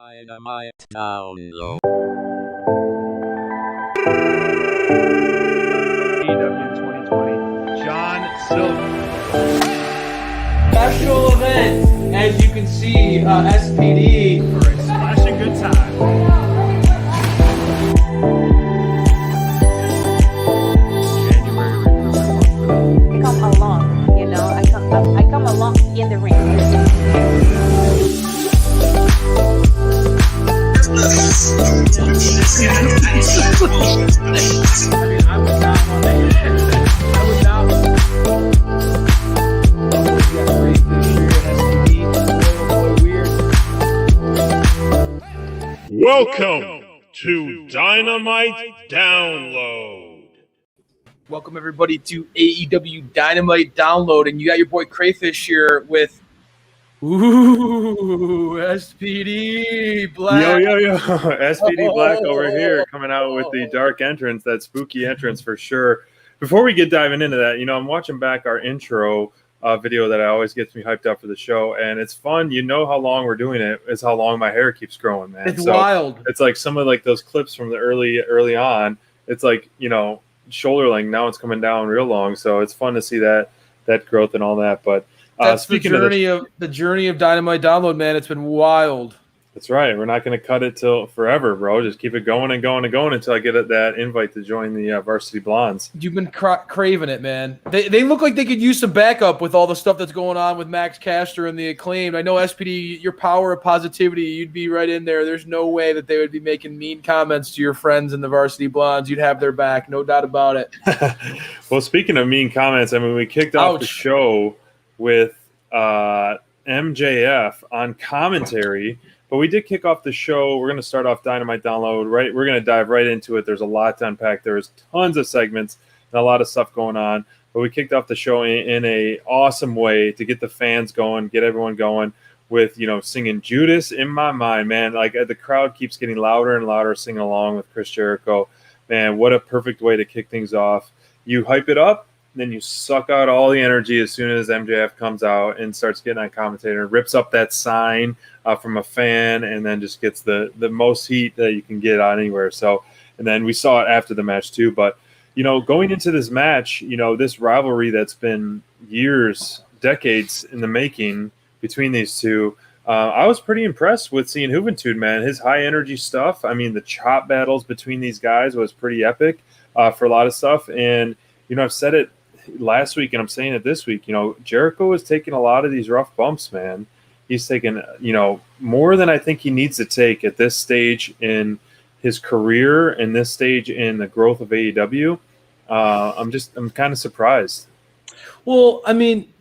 Dynamite download. AEW 2020, John Silver. Special event, as you can see, SPD. For a smashing good time. January recruitment month. Come along, I come along in the ring. I mean, I would not want to hit that. I would not want to. Welcome to Dynamite Download. Welcome everybody to AEW Dynamite Download, and you got your boy Crayfish here with SPD Black. Yo. SPD Black over here coming out with the dark entrance, that spooky entrance for sure. Before we get diving into that, I'm watching back our intro video that always gets me hyped up for the show, and it's fun. You know how long we're doing it is how long my hair keeps growing, man. It's wild. It's like some of like those clips from the early on. It's like, shoulder length. Now it's coming down real long, so it's fun to see that growth and all that. But that's the journey of Dynamite Download, man. It's been wild. That's right. We're not going to cut it till forever, bro. Just keep it going and going and going until I get that invite to join the Varsity Blondes. You've been craving it, man. They look like they could use some backup with all the stuff that's going on with Max Caster and the Acclaimed. I know SPD, your power of positivity, you'd be right in there. There's no way that they would be making mean comments to your friends in the Varsity Blondes. You'd have their back, no doubt about it. Well, speaking of mean comments, I mean, we kicked off the show with MJF on commentary. But we did kick off the show. We're going to start off Dynamite Download, right? We're going to dive right into it. There's a lot to unpack. There's tons of segments and a lot of stuff going on. But we kicked off the show in a awesome way to get the fans going, get everyone going with, singing Judas in My Mind, man. Like the crowd keeps getting louder and louder singing along with Chris Jericho. Man, what a perfect way to kick things off. You hype it up, then you suck out all the energy as soon as MJF comes out and starts getting on commentator and rips up that sign from a fan, and then just gets the most heat that you can get on anywhere. So, and then we saw it after the match too. But, going into this match, this rivalry that's been years, decades in the making between these two, I was pretty impressed with seeing Juventud, man. His high energy stuff. I mean, the chop battles between these guys was pretty epic for a lot of stuff. And, I've said it last week and I'm saying it this week, Jericho is taking a lot of these rough bumps, man. He's taken, more than I think he needs to take at this stage in his career and this stage in the growth of AEW. I'm kind of surprised. Well, I mean,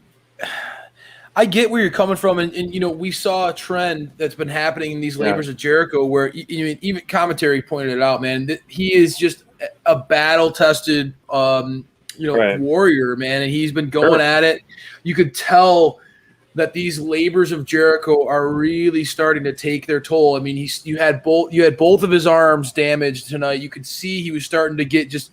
I get where you're coming from. And we saw a trend that's been happening in these labors of Jericho where even commentary pointed it out, man, that he is just a battle-tested warrior, man, and he's been going at it. You could tell that these labors of Jericho are really starting to take their toll. I mean, you had both of his arms damaged tonight. You could see he was starting to get just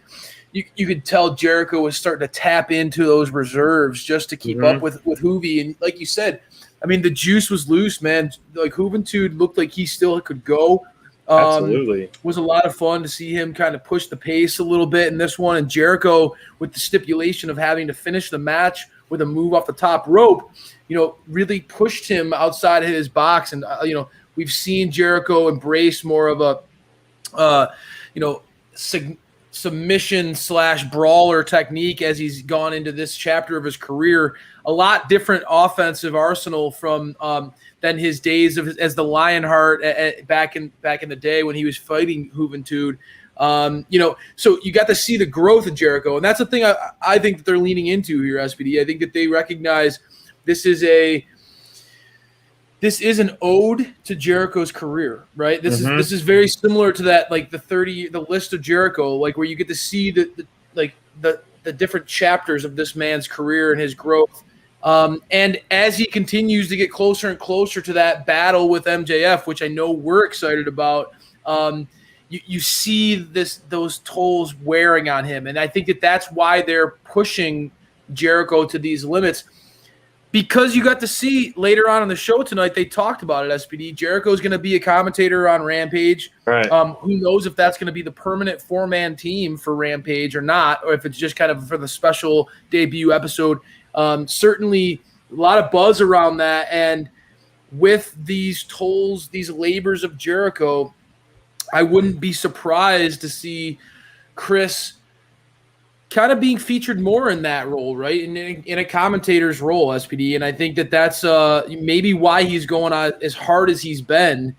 you could tell Jericho was starting to tap into those reserves just to keep up with Hoovy. And like you said, I mean, the juice was loose, man. Like Juventud looked like he still could go. Absolutely. Was a lot of fun to see him kind of push the pace a little bit in this one. And Jericho, with the stipulation of having to finish the match with a move off the top rope, really pushed him outside of his box. And, we've seen Jericho embrace more of a, submission / brawler technique as he's gone into this chapter of his career. A lot different offensive arsenal from than his days as the Lionheart back in the day when he was fighting Juventud. So you got to see the growth of Jericho, and that's the thing I think that they're leaning into here, SPD. I think that they recognize this is an ode to Jericho's career, right? This is very similar to that, like the list of Jericho, like where you get to see the different chapters of this man's career and his growth. And as he continues to get closer and closer to that battle with MJF, which I know we're excited about, you see those tolls wearing on him. And I think that's why they're pushing Jericho to these limits. because you got to see later on in the show tonight, they talked about it, SPD. Jericho's going to be a commentator on Rampage. Right. Who knows if that's going to be the permanent 4-man team for Rampage or not, or if it's just kind of for the special debut episode. Certainly a lot of buzz around that. And with these tolls, these labors of Jericho, I wouldn't be surprised to see Chris kind of being featured more in that role, right? In a commentator's role, SPD. And I think that's maybe why he's going on as hard as he's been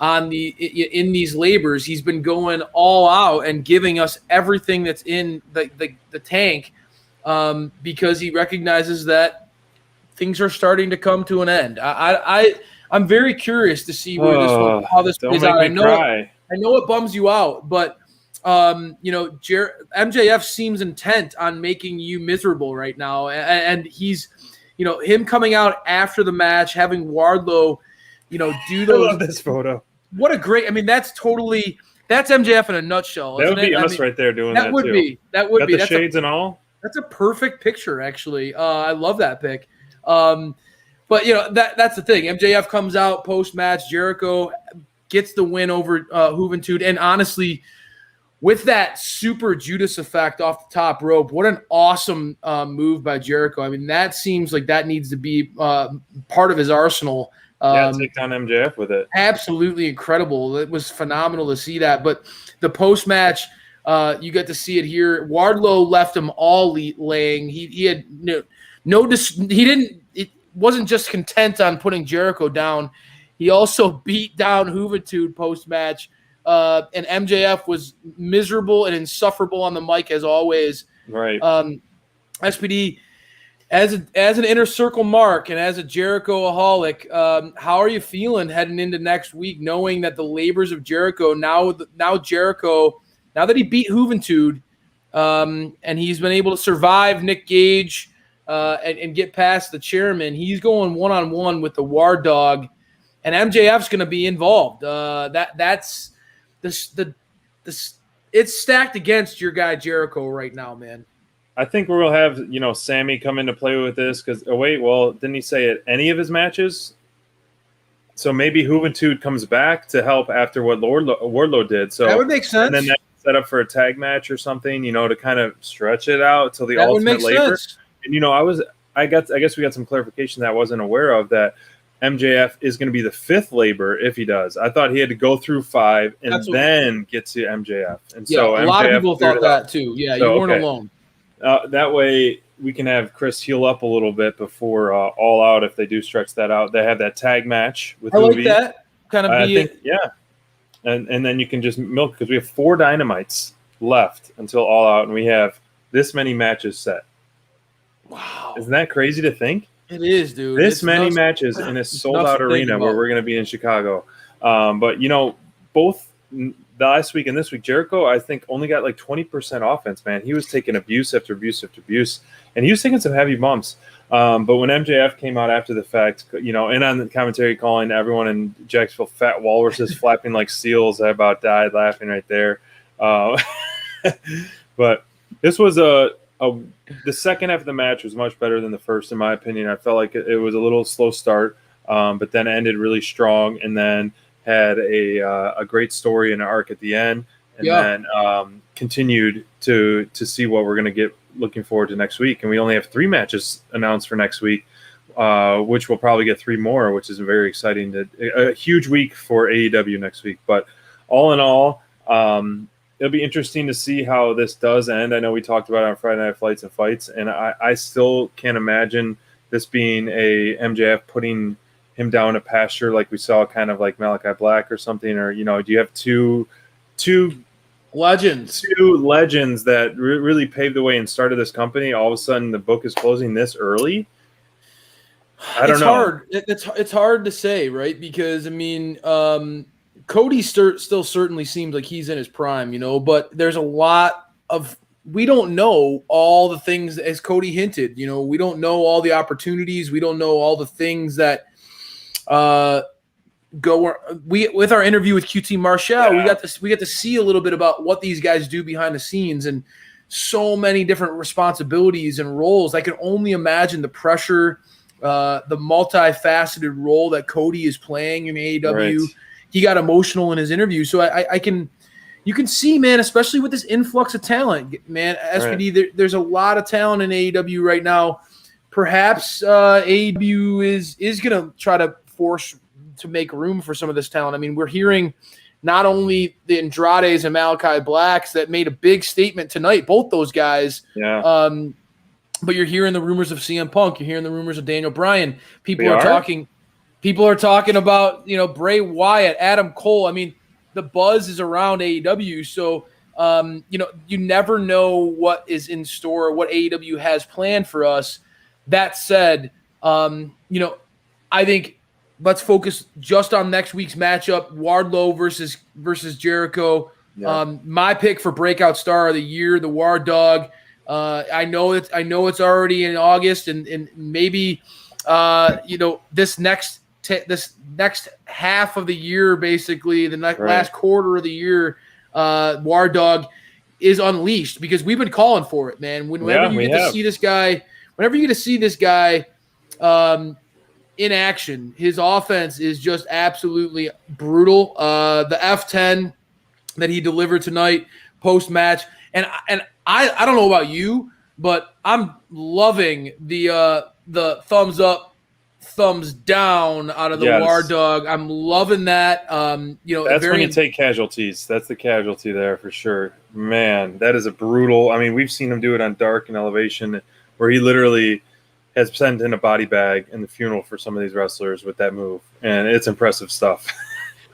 in these labors. He's been going all out and giving us everything that's in the tank because he recognizes that things are starting to come to an end. I'm very curious to see where how this plays out. I know it bums you out, but MJF seems intent on making you miserable right now, and he's, him coming out after the match, having Wardlow, do those. I love this photo. What a great! I mean, that's MJF in a nutshell. That would be us right there doing that. That would too. be. That would Got be. The shades and all. That's a perfect picture, actually. I love that pic. But that's the thing. MJF comes out post match. Jericho gets the win over Juventud, and honestly, with that super Judas effect off the top rope, what an awesome move by Jericho. I mean, that seems like that needs to be part of his arsenal. Take down MJF with it. Absolutely incredible. It was phenomenal to see that. But the post-match, you got to see it here. Wardlow left him all laying. He had it wasn't just content on putting Jericho down. He also beat down Juventud post-match. And MJF was miserable and insufferable on the mic as always. Right. SPD, as an inner circle mark and as a Jericho-aholic, how are you feeling heading into next week, knowing that the labors of Jericho now Jericho, now that he beat Juventud, and he's been able to survive Nick Gage and get past the chairman, he's going one-on-one with the War Dog, and MJF's going to be involved. That's it's stacked against your guy Jericho right now, man. I think we'll have Sammy come into play with this because didn't he say at any of his matches? So maybe Juventud comes back to help after what Wardlow did. So that would make sense. And then that's set up for a tag match or something, to kind of stretch it out till the ultimate labor. Sense. And I guess we got some clarification that I wasn't aware of, that MJF is going to be the 5th labor if he does. I thought he had to go through 5 and then get to MJF. And so a lot MJF of people thought that too. Yeah, you weren't alone. That way we can have Chris heal up a little bit before All Out if they do stretch that out. They have that tag match with Ubi. I like that. Kind of yeah. And then you can just milk because we have 4 Dynamites left until All Out, and we have this many matches set. Wow. Isn't that crazy to think? It is, dude. This many matches in a sold-out arena where we're going to be in Chicago. But, both the last week and this week, Jericho, I think, only got like 20% offense, man. He was taking abuse after abuse after abuse, and he was taking some heavy bumps. But when MJF came out after the fact, and on the commentary calling everyone in Jacksonville fat walruses flapping like seals, I about died laughing right there. But this was the second half of the match was much better than the first, in my opinion. I felt like it was a little slow start, but then ended really strong, and then had a great story and an arc at the end, and then continued to see what we're going to get looking forward to next week. And we only have 3 matches announced for next week, which we'll probably get 3 more, which is very exciting. A huge week for AEW next week. But all in all, it'll be interesting to see how this does end. I know we talked about it on Friday Night Flights and Fights, and I still can't imagine this being a MJF putting him down a pasture like we saw kind of like Malachi Black or something, or, do you have two legends that really paved the way and started this company? All of a sudden the book is closing this early. I don't know. It's hard to say, right? Because, I mean, Cody still certainly seems like he's in his prime, but there's a lot of – we don't know all the things, as Cody hinted. We don't know all the opportunities. We don't know all the things that with our interview with QT Marshall, we got to see a little bit about what these guys do behind the scenes, and so many different responsibilities and roles. I can only imagine the pressure the multifaceted role that Cody is playing in AEW. Right. He got emotional in his interview, so you can see, man, especially with this influx of talent, man. SPD, there's a lot of talent in AEW right now. Perhaps AEW is going to try to force to make room for some of this talent. I mean, we're hearing not only the Andrades and Malachi Blacks that made a big statement tonight, both those guys. Yeah. But you're hearing the rumors of CM Punk. You're hearing the rumors of Daniel Bryan. People are talking about, Bray Wyatt, Adam Cole. I mean, the buzz is around AEW. So, you never know what is in store, what AEW has planned for us. That said, I think let's focus just on next week's matchup, Wardlow versus Jericho. Yeah. My pick for breakout star of the year, the War Dog. I know it's already in August, and maybe this next half of the year, basically the last quarter of the year, War Dog is unleashed because we've been calling for it, man. Whenever you get to see this guy in action, his offense is just absolutely brutal. The F10 that he delivered tonight post match, and I don't know about you, but I'm loving the thumbs up, thumbs down out of the War Dog. I'm loving that. That's when you take casualties. That's the casualty there for sure. Man, that is a brutal. I mean, we've seen him do it on Dark and Elevation, where he literally has sent in a body bag in the funeral for some of these wrestlers with that move, and it's impressive stuff.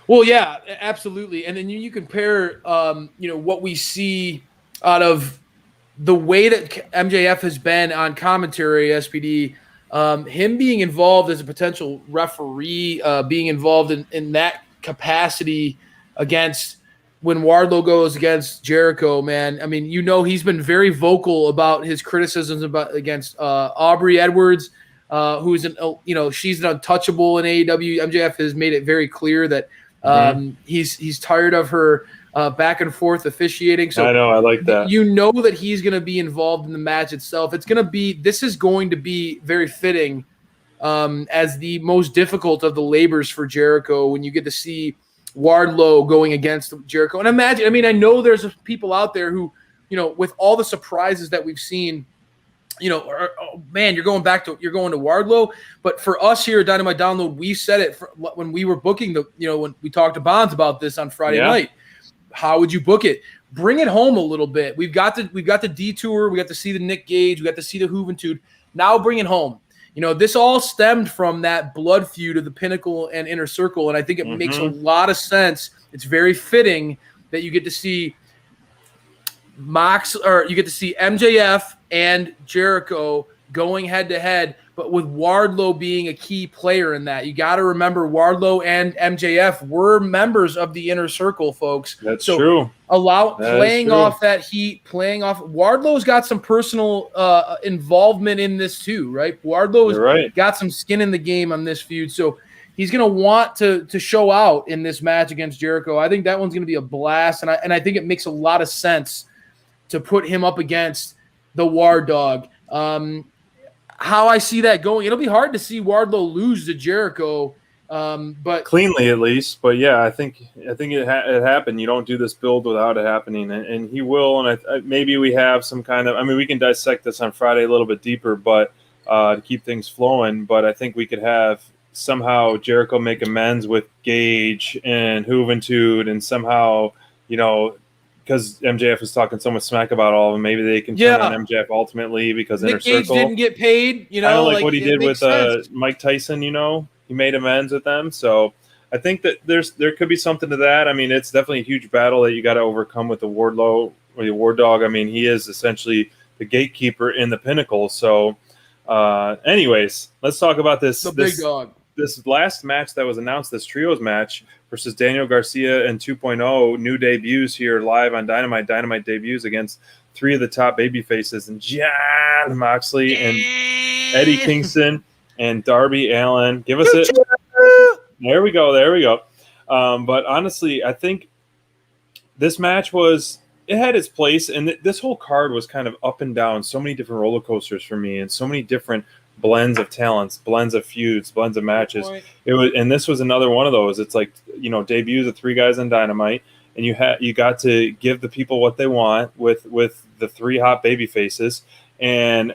Well, yeah, absolutely. And then you compare, what we see out of the way that MJF has been on commentary, SPD, him being involved as a potential referee, being involved in that capacity against when Wardlow goes against Jericho, man. I mean, he's been very vocal about his criticisms against Aubrey Edwards, who's she's an untouchable in AEW. MJF has made it very clear that he's tired of her back and forth officiating. So I know, I like that. That he's going to be involved in the match itself. This is going to be very fitting as the most difficult of the labors for Jericho when you get to see Wardlow going against Jericho. And imagine, I know there's people out there who, with all the surprises that we've seen, you're going to Wardlow. But for us here at Dynamite Download, we said it when we were booking when we talked to Bonds about this on Friday night. How would you book it? Bring it home a little bit. We've got the detour. We got to see the Nick Gage. We got to see the Juventud. Now bring it home. This all stemmed from that blood feud of the Pinnacle and Inner Circle, and I think it makes a lot of sense. It's very fitting that you get to see MJF and Jericho going head to head, but with Wardlow being a key player in that. You got to remember Wardlow and MJF were members of the Inner Circle, folks. That's true. Playing off that heat, Wardlow's got some personal involvement in this too, right? Wardlow's got some skin in the game on this feud, so he's going to want to show out in this match against Jericho. I think that one's going to be a blast, and I think it makes a lot of sense to put him up against the War Dog. How I see that going, it'll be hard to see Wardlow lose to Jericho, but cleanly at least. But yeah, I think it happened. You don't do this build without it happening, and he will. And maybe we have some kind of. We can dissect this on Friday a little bit deeper, but to keep things flowing. But I think we could have somehow Jericho make amends with Gage and Juventud, and somehow because MJF was talking so much smack about all of them, maybe they can turn on MJF ultimately because Nick Inner Circle Gage didn't get paid. I don't like what he did with Mike Tyson. He made amends with them. So I think that there could be something to that. It's definitely a huge battle that you got to overcome with the Wardlow or the War Dog. He is essentially the gatekeeper in the Pinnacle. So, anyways, let's talk about this. Big dog. This last match that was announced, this trios match versus Daniel Garcia and 2.0, new debuts here live on Dynamite. Dynamite debuts against three of the top baby faces, and Jon Moxley and Eddie Kingston and Darby Allin. Give us it. There we go. But honestly, I think this match it had its place, and this whole card was kind of up and down, so many different roller coasters for me, and so many different blends of talents, blends of feuds, blends of matches. Point. And this was another one of those. It's like, debuts of 3 guys on Dynamite, and you got to give the people what they want with the 3 hot baby faces. And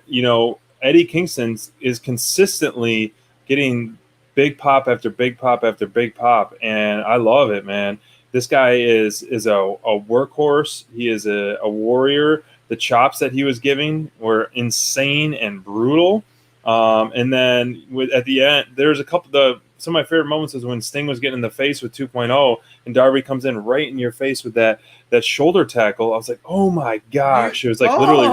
Eddie Kingston is consistently getting big pop after big pop after big pop, and I love it, man. This guy is a workhorse. He is a warrior. The chops that he was giving were insane and brutal. And then at the end, there's some of my favorite moments is when Sting was getting in the face with 2.0 and Darby comes in right in your face with that shoulder tackle. I was like, oh my gosh. It was like literally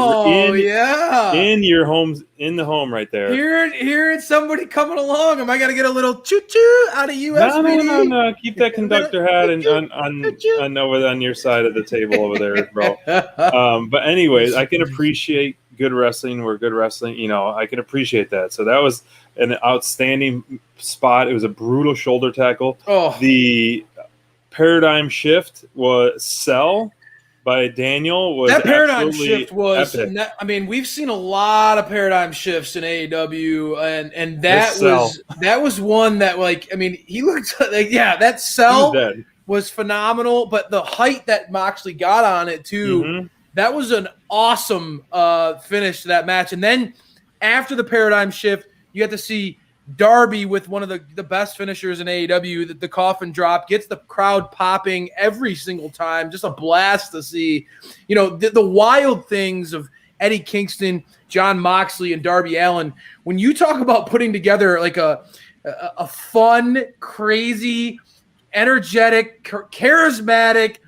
in your home, in the home right there. Hearing somebody coming along. Am I going to get a little choo-choo out of USB? No. Keep that conductor hat on your side of the table over there, bro. But anyways, I can appreciate good wrestling where good wrestling, I can appreciate that. So that was an outstanding spot. It was a brutal shoulder tackle. Oh. The paradigm shift was Cell by Daniel. That paradigm shift was epic. We've seen a lot of paradigm shifts in AEW, and that was one that he looked like that Cell was phenomenal, but the height that Moxley got on it too, that was an awesome finish to that match. And then after the paradigm shift, you had to see Darby with one of the best finishers in AEW, the coffin drop, gets the crowd popping every single time. Just a blast to see. The wild things of Eddie Kingston, Jon Moxley, and Darby Allin. When you talk about putting together like a fun, crazy, energetic, charismatic,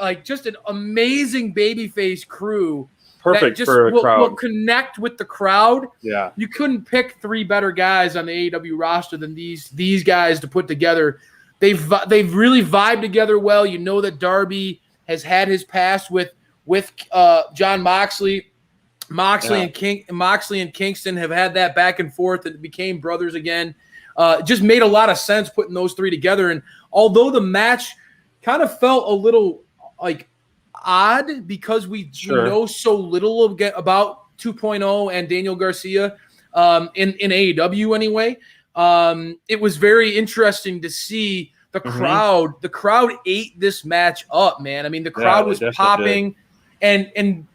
like just an amazing babyface crew. Perfect that for a crowd. Will connect with the crowd. Yeah, you couldn't pick 3 better guys on the AEW roster than these guys to put together. They've really vibed together well. That Darby has had his past with Jon Moxley. Moxley and Kingston have had that back and forth and became brothers again. Just made a lot of sense putting those 3 together. And although the match kind of felt a little like odd because we know so little about 2.0 and Daniel Garcia in AEW anyway, it was very interesting to see the crowd. The crowd ate this match up, man. The crowd was popping, and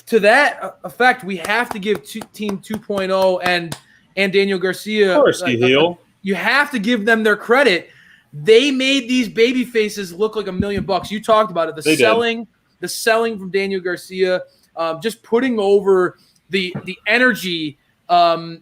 to that effect, we have to give Team 2.0 and Daniel Garcia. Of course, you have to give them their credit. They made these baby faces look like $1 million. You talked about it. The selling from Daniel Garcia, just putting over the energy that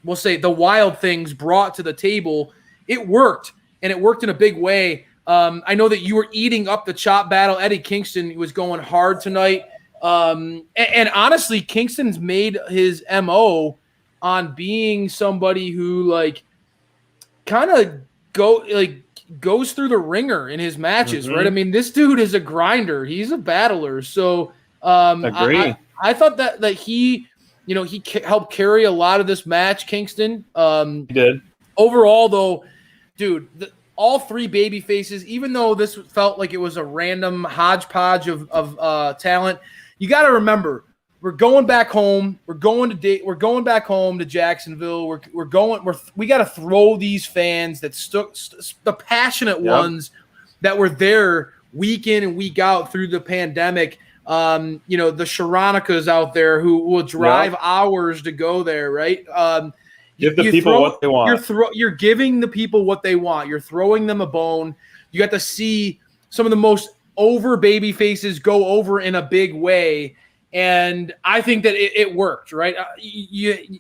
we'll say the Wild Things brought to the table. It worked, and it worked in a big way. I know that you were eating up the chop battle. Eddie Kingston was going hard tonight, and honestly, Kingston's made his MO on being somebody who kind of goes through the ringer in his matches, right? This dude is a grinder. He's a battler. So agree. I thought that he helped carry a lot of this match, Kingston. He did. Overall, though, dude, all 3 baby faces, even though this felt like it was a random hodgepodge of talent, you got to remember, we're going back home. We're going back home to Jacksonville. We got to throw these fans that the passionate ones that were there week in and week out through the pandemic. The Sharonicas out there who will drive hours to go there, right? Give the people what they want. You're giving the people what they want. You're throwing them a bone. You got to see some of the most over baby faces go over in a big way. And I think that it worked, right?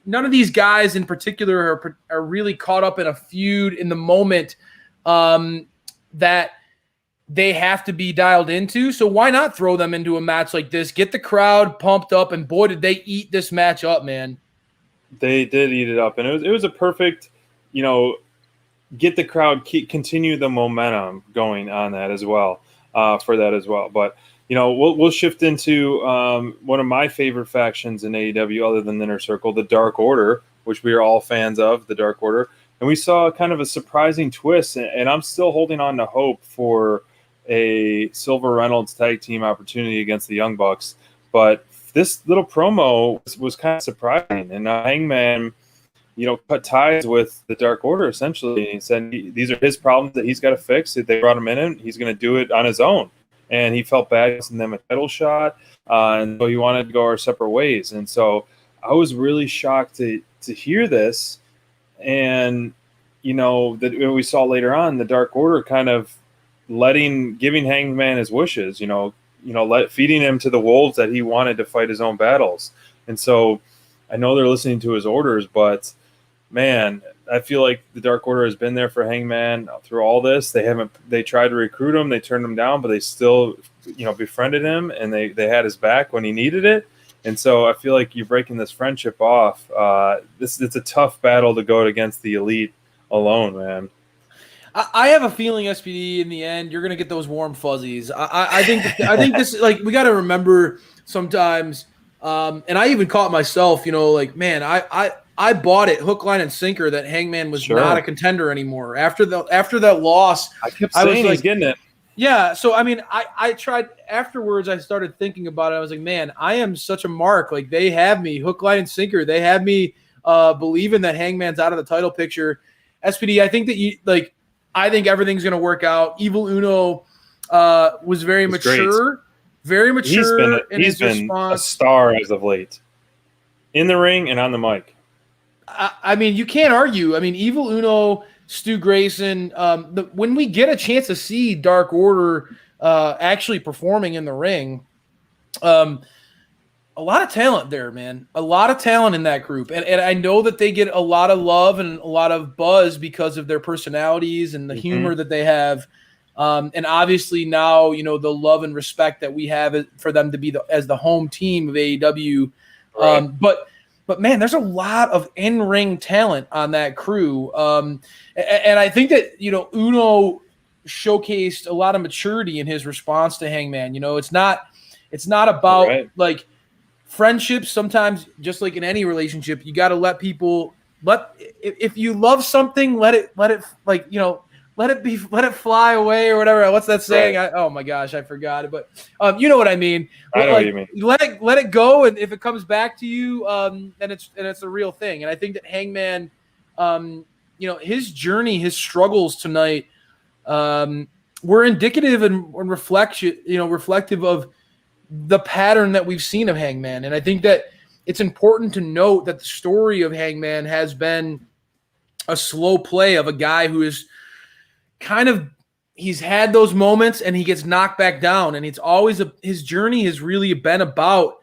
None of these guys in particular are really caught up in a feud in the moment that they have to be dialed into. So why not throw them into a match like this? Get the crowd pumped up, and boy, did they eat this match up, man. They did eat it up, and it was a perfect, get the crowd, continue the momentum going on that as well, for that as well. But we'll shift into one of my favorite factions in AEW other than the Inner Circle, the Dark Order, which we are all fans of, the Dark Order. And we saw kind of a surprising twist, and I'm still holding on to hope for a Silver Reynolds tag team opportunity against the Young Bucks. But this little promo was kind of surprising. And now Hangman, cut ties with the Dark Order essentially. He said these are his problems that he's got to fix. If they brought him in, and he's going to do it on his own. And he felt bad giving them a title shot, and so he wanted to go our separate ways. And so I was really shocked to hear this, and that we saw later on the Dark Order kind of giving Hangman his wishes. Feeding him to the wolves that he wanted to fight his own battles. And so I know they're listening to his orders, but man, I feel like the Dark Order has been there for Hangman through all this. They tried to recruit him, they turned him down, but they still, befriended him, and they had his back when he needed it. And so I feel like you're breaking this friendship off. It's a tough battle to go against the Elite alone, man. I have a feeling, SPD, in the end, you're going to get those warm fuzzies. I think this, like, we got to remember sometimes, and I even caught myself, man, I bought it hook, line, and sinker that Hangman was not a contender anymore. After that loss, I kept saying he's getting it. Yeah, so, I mean, I tried – afterwards I started thinking about it. I was like, man, I am such a mark. Like, they have me hook, line, and sinker. They have me believing that Hangman's out of the title picture. SPD, I think that I think everything's going to work out. Evil Uno was very mature. Great. Very mature in his response. He's been a star as of late. In the ring and on the mic. I mean, you can't argue. I mean, Evil Uno, Stu Grayson, when we get a chance to see Dark Order actually performing in the ring, a lot of talent there, man. A lot of talent in that group. And I know that they get a lot of love and a lot of buzz because of their personalities and the humor that they have. And obviously now, the love and respect that we have for them to be as the home team of AEW. Right. But man, there's a lot of in-ring talent on that crew. And I think that, Uno showcased a lot of maturity in his response to Hangman. It's not about like friendships. Sometimes, just like in any relationship, you got to let if you love something, let it fly away or whatever. What's that saying? Right. Oh my gosh, I forgot it. But you know what I mean. I know what you mean. Let it go, and if it comes back to you, then it's a real thing. And I think that Hangman, his journey, his struggles tonight, were indicative and reflective of the pattern that we've seen of Hangman. And I think that it's important to note that the story of Hangman has been a slow play of a guy who is he's had those moments and he gets knocked back down. And it's always his journey has really been about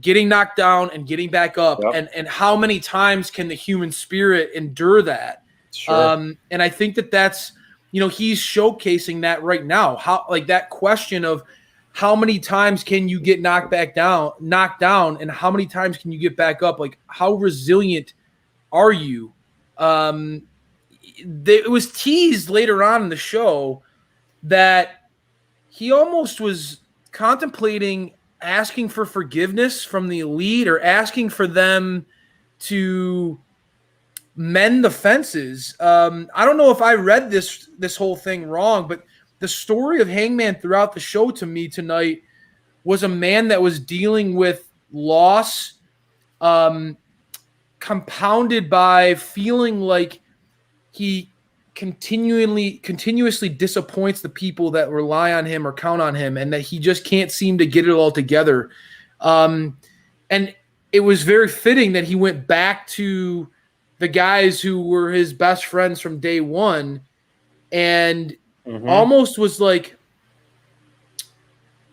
getting knocked down and getting back up. Yep. And how many times can the human spirit endure that? Sure. And I think that's, he's showcasing that right now. How, like, that question of how many times can you get knocked down, and how many times can you get back up? Like, how resilient are you? It was teased later on in the show that he almost was contemplating asking for forgiveness from the Elite or asking for them to mend the fences. I don't know if I read this whole thing wrong, but the story of Hangman throughout the show to me tonight was a man that was dealing with loss, compounded by feeling like he continuously disappoints the people that rely on him or count on him, and that he just can't seem to get it all together. And it was very fitting that he went back to the guys who were his best friends from day one, and almost was like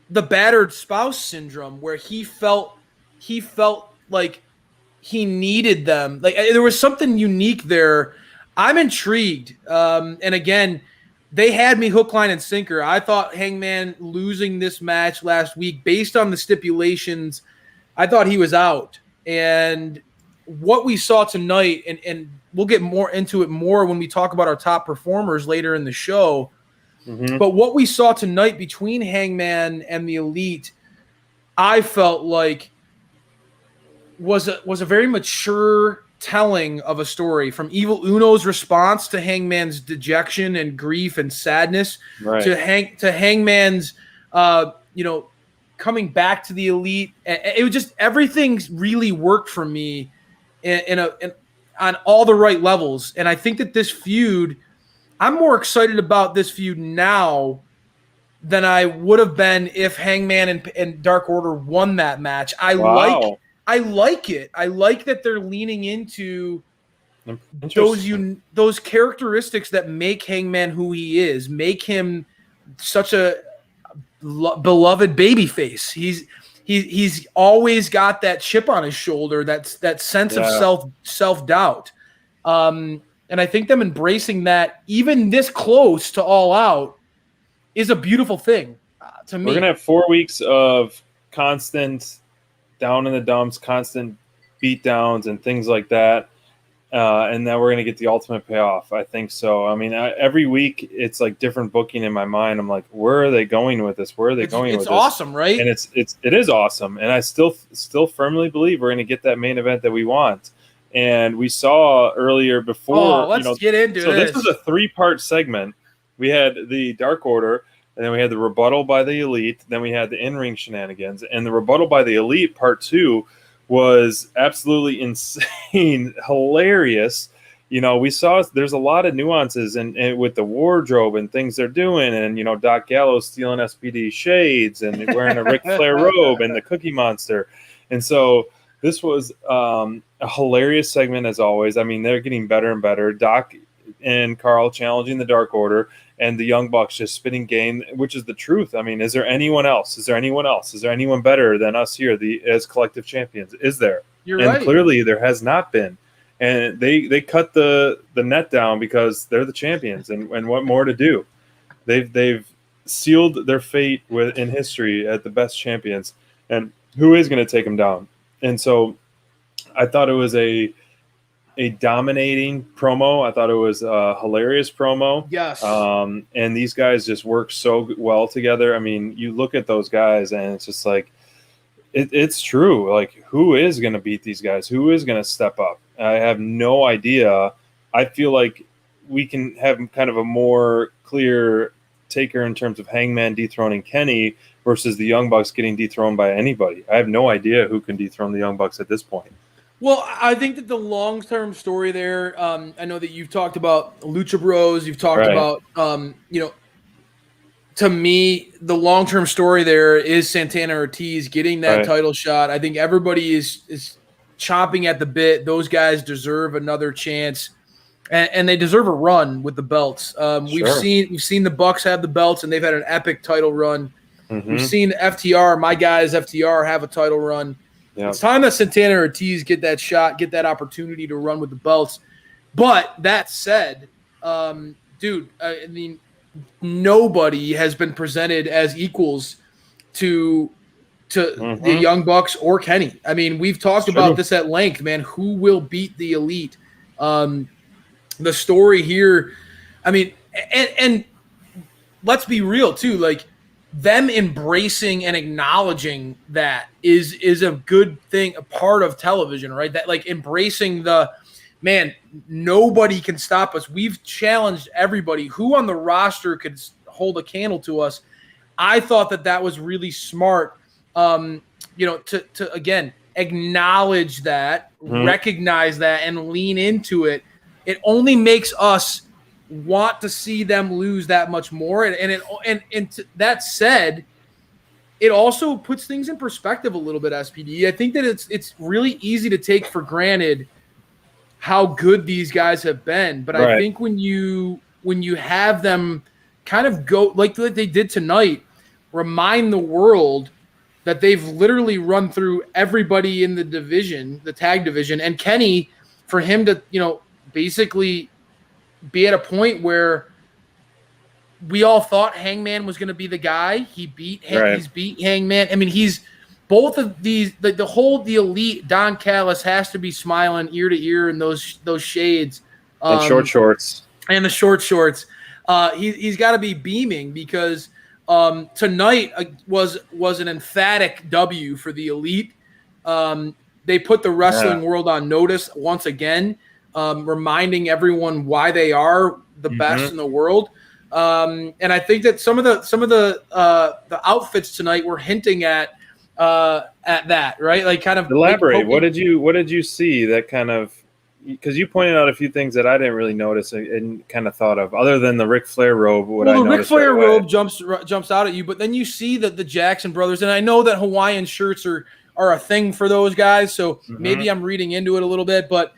the battered spouse syndrome, where he felt like he needed them. Like, there was something unique there. I'm intrigued. And again, they had me hook, line, and sinker. I thought Hangman losing this match last week, based on the stipulations, I thought he was out. And what we saw tonight, and we'll get more into it when we talk about our top performers later in the show, but what we saw tonight between Hangman and the Elite, I felt like was a very mature telling of a story, from Evil Uno's response to Hangman's dejection and grief and sadness, to Hangman's coming back to the Elite. It was just everything really worked for me on all the right levels. And I think that this feud, I'm more excited about this feud now than I would have been if Hangman and Dark Order won that match. I like it. I like that they're leaning into those characteristics that make Hangman who he is, make him such a beloved babyface. He's always got that chip on his shoulder, that sense of self-doubt. And I think them embracing that even this close to All Out is a beautiful thing to me. We're going to have 4 weeks of constant down in the dumps, constant beatdowns and things like that. And then we're going to get the ultimate payoff. I think so. I mean, every week it's like different booking in my mind. I'm like, where are they going with this? Where are they going with this? It's awesome, right? And it is awesome. And I still firmly believe we're going to get that main event that we want. And we saw earlier before. Oh, let's get into this. So this was a 3-part segment. We had the Dark Order, and then we had the rebuttal by the Elite. Then we had the in-ring shenanigans. And the rebuttal by the Elite, part 2, was absolutely insane, hilarious. We saw there's a lot of nuances and with the wardrobe and things they're doing. And, Doc Gallows stealing SPD shades and wearing a Ric Flair robe and the Cookie Monster. And so this was a hilarious segment as always. I mean, they're getting better and better. Doc and Carl challenging the Dark Order and the Young Bucks just spitting game, which is the truth. I mean, is there anyone else? Is there anyone else? Is there anyone better than us here as collective champions? Is there? You're and right. Clearly there has not been. And they cut the net down because they're the champions and what more to do? They've sealed their fate in history at the best champions. And who is going to take them down? And so I thought it was a dominating promo. I thought it was a hilarious promo. Yes. And these guys just work so well together. I mean, you look at those guys and it's just like, it's true. Like, who is going to beat these guys? Who is going to step up? I have no idea. I feel like we can have kind of a more clear taker in terms of Hangman dethroning Kenny versus the Young Bucks getting dethroned by anybody. I have no idea who can dethrone the Young Bucks at this point. Well, I think that the long-term story there, I know that you've talked about Lucha Bros, you've talked about, to me, the long-term story there is Santana Ortiz getting that title shot. I think everybody is chomping at the bit. Those guys deserve another chance, and they deserve a run with the belts. We've seen the Bucks have the belts, and they've had an epic title run. Mm-hmm. We've seen FTR, my guys FTR, have a title run. Yeah. It's time that Santana Ortiz get that shot, get that opportunity to run with the belts. But that said, dude, I mean, nobody has been presented as equals to the Young Bucks or Kenny. I mean, we've talked about this at length, man. Who will beat the Elite? The story here, I mean, and let's be real too, like, them embracing and acknowledging that is a good thing, a part of television, right? That, like, embracing man, nobody can stop us. We've challenged everybody. Who on the roster could hold a candle to us? I thought that was really smart, to again, acknowledge that, recognize that, and lean into it. It only makes us want to see them lose that much more. And that said, it also puts things in perspective a little bit, SPD. I think that it's really easy to take for granted how good these guys have been. But I think when you have them kind of go like they did tonight, remind the world that they've literally run through everybody in the division, the tag division, and Kenny, for him to, basically be at a point where we all thought Hangman was going to be the guy. He's beat Hangman. I mean, he's both of these, the Elite, Don Callis has to be smiling ear to ear in those shades. And short shorts. And the short shorts. He's got to be beaming because tonight was an emphatic W for the Elite. They put the wrestling world on notice once again, reminding everyone why they are the best in the world. And I think that some of the outfits tonight were hinting at that, right? Like kind of elaborate. What did you see that kind of, because you pointed out a few things that I didn't really notice and kind of thought of, other than the Ric Flair robe. The Ric Flair robe jumps out at you, but then you see that the Jackson brothers, and I know that Hawaiian shirts are a thing for those guys, so maybe I'm reading into it a little bit, but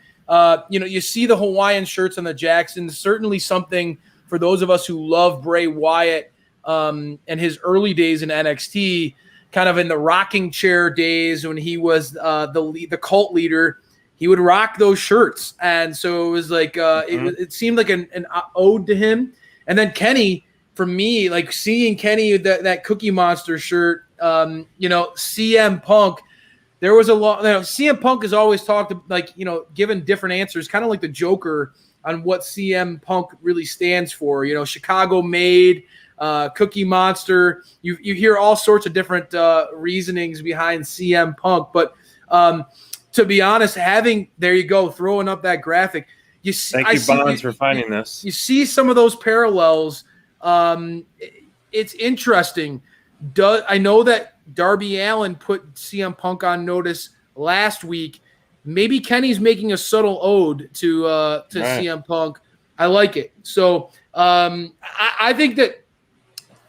you see the Hawaiian shirts on the Jacksons, certainly something for those of us who love Bray Wyatt and his early days in NXT, kind of in the rocking chair days when he was the cult leader. He would rock those shirts, and so it was like it seemed like an ode to him. And then Kenny, for me, like seeing Kenny that Cookie Monster shirt, CM Punk. There was a lot. CM Punk has always talked given different answers, kind of like the Joker on what CM Punk really stands for. Chicago made, Cookie Monster. You hear all sorts of different reasonings behind CM Punk, but. To be honest, there you go, throwing up that graphic. Thank you, Bonds, for finding this. You see some of those parallels. It's interesting. I know that Darby Allin put CM Punk on notice last week. Maybe Kenny's making a subtle ode to CM Punk. I like it. So I think that,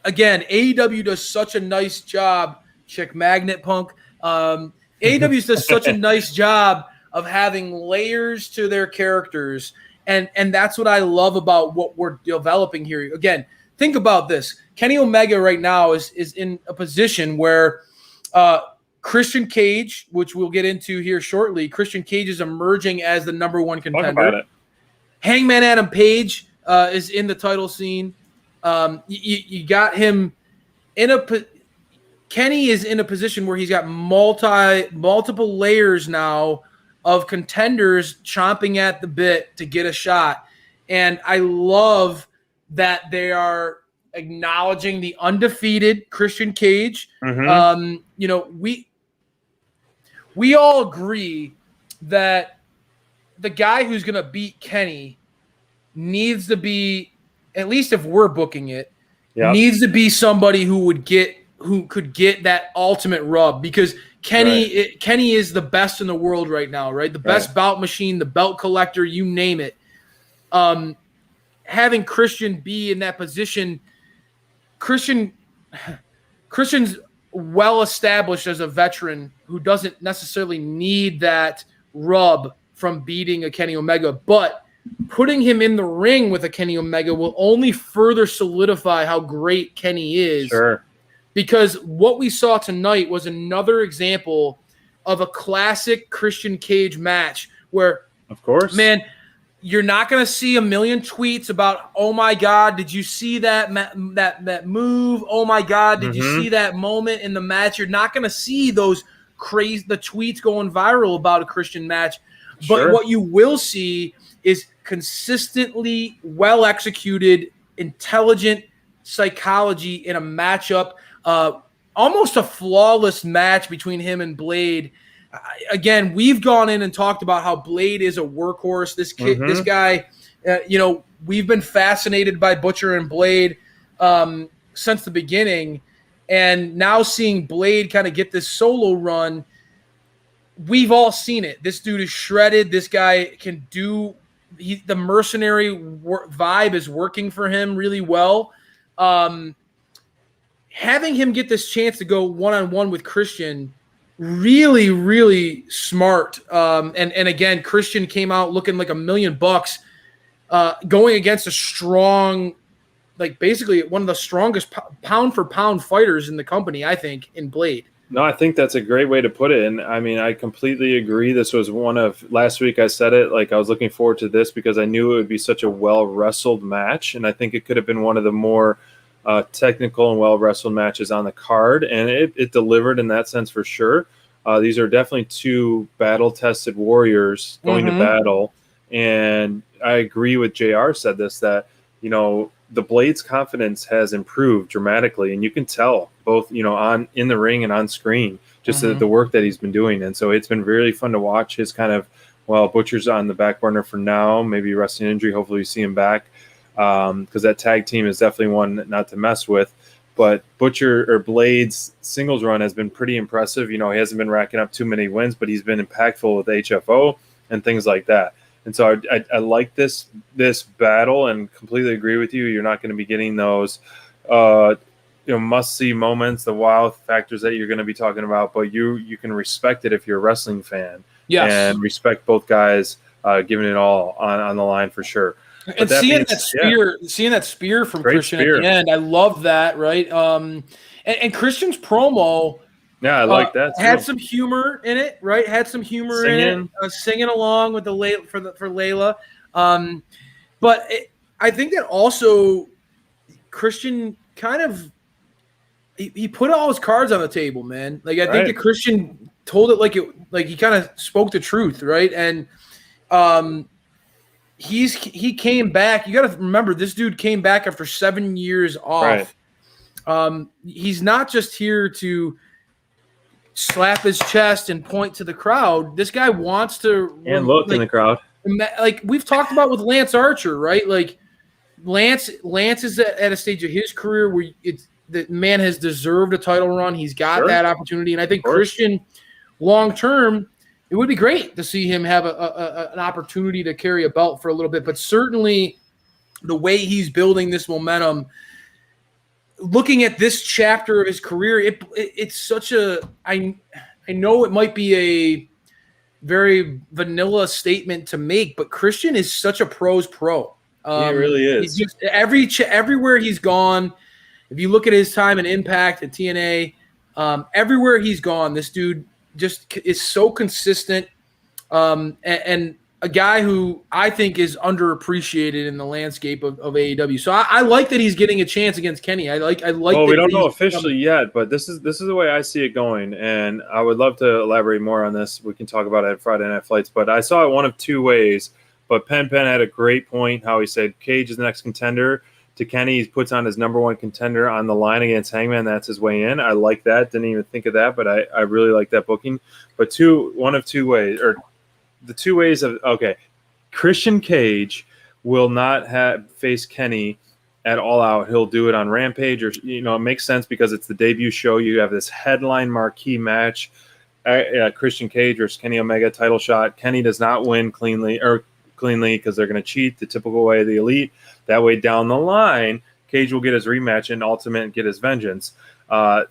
again, AEW does such a nice job. Chick Magnet Punk. AEW does such a nice job of having layers to their characters, and that's what I love about what we're developing here. Again, think about this. Kenny Omega right now is in a position where Christian Cage, which we'll get into here shortly, Christian Cage is emerging as the number one contender. Talk about it. Hangman Adam Page is in the title scene. You got him in a Kenny is in a position where he's got multiple layers now of contenders chomping at the bit to get a shot. And I love that they are acknowledging the undefeated Christian Cage. We all agree that the guy who's going to beat Kenny needs to be, at least if we're booking it, needs to be somebody who could get that ultimate rub, because Kenny is the best in the world right now, right? The best bout machine, the belt collector, you name it. Having Christian be in that position, Christian's well established as a veteran who doesn't necessarily need that rub from beating a Kenny Omega, but putting him in the ring with a Kenny Omega will only further solidify how great Kenny is. Sure. Because what we saw tonight was another example of a classic Christian Cage match where, of course, man, you're not going to see a million tweets about, oh my God, did you see that move? Oh my God, did you see that moment in the match? You're not going to see the tweets going viral about a Christian match. But what you will see is consistently well executed, intelligent psychology in a matchup. Almost a flawless match between him and Blade. Again, we've gone in and talked about how Blade is a workhorse. This guy, we've been fascinated by Butcher and Blade since the beginning, and now seeing Blade kind of get this solo run, we've all seen it. This dude is shredded. This guy can do. The mercenary vibe is working for him really well. Having him get this chance to go one-on-one with Christian, really, really smart. And again, Christian came out looking like $1 million, going against a strong, like basically one of the strongest pound-for-pound fighters in the company, I think, in Blade. No, I think that's a great way to put it. And I mean, I completely agree. This was last week I said it, like I was looking forward to this because I knew it would be such a well-wrestled match. And I think it could have been one of the more technical and well-wrestled matches on the card, and it delivered in that sense for sure. These are definitely two battle-tested warriors going to battle, and I agree with JR said this, that, the Blade's confidence has improved dramatically, and you can tell both, in the ring and on screen, just the work that he's been doing. And so it's been really fun to watch his kind of, Butcher's on the back burner for now, maybe wrestling injury, hopefully we see him back. because that tag team is definitely one not to mess with. But Butcher or Blade's singles run has been pretty impressive. He hasn't been racking up too many wins, but he's been impactful with HFO and things like that. And so I like this battle and completely agree with you. You're not going to be getting those must-see moments, the wow factors that you're going to be talking about, but you can respect it if you're a wrestling fan. Yes. And respect both guys giving it all on the line for sure. And seeing that spear from Great Christian spear. at the end, I love that, right? And Christian's promo, I like that too. Had some humor in it, right? Had some humor in it, singing along with for Layla. But I think that also Christian kind of he put all his cards on the table, man. Like I think that Christian told it like he kind of spoke the truth, right? And he came back. You got to remember, this dude came back after 7 years off. Right. He's not just here to slap his chest and point to the crowd. This guy wants to look in the crowd. Like we've talked about with Lance Archer, right? Like Lance is at a stage of his career where the man has deserved a title run. He's got that opportunity, and I think Christian, long term, it would be great to see him have an opportunity to carry a belt for a little bit. But certainly, the way he's building this momentum, looking at this chapter of his career, it's such a I know it might be a very vanilla statement to make, but Christian is such a pro's pro. He really is. He's just everywhere he's gone. If you look at his time and Impact at TNA, everywhere he's gone, this dude just is so consistent, and a guy who I think is underappreciated in the landscape of AEW. So I like that he's getting a chance against Kenny. I like. Well, we don't know officially yet, but this is the way I see it going, and I would love to elaborate more on this. We can talk about it at Friday Night Fights, but I saw it one of two ways. But Penn had a great point how he said Cage is the next contender. To Kenny, he puts on his number one contender on the line against Hangman. That's his way in. I like that. Didn't even think of that, but I really like that booking. But one of two ways, or the two ways of Christian Cage will not face Kenny at All Out. He'll do it on Rampage, or it makes sense because it's the debut show. You have this headline marquee match, Christian Cage versus Kenny Omega title shot. Kenny does not win cleanly because they're going to cheat the typical way of the Elite. That way, down the line, Cage will get his rematch and Ultimate get his vengeance.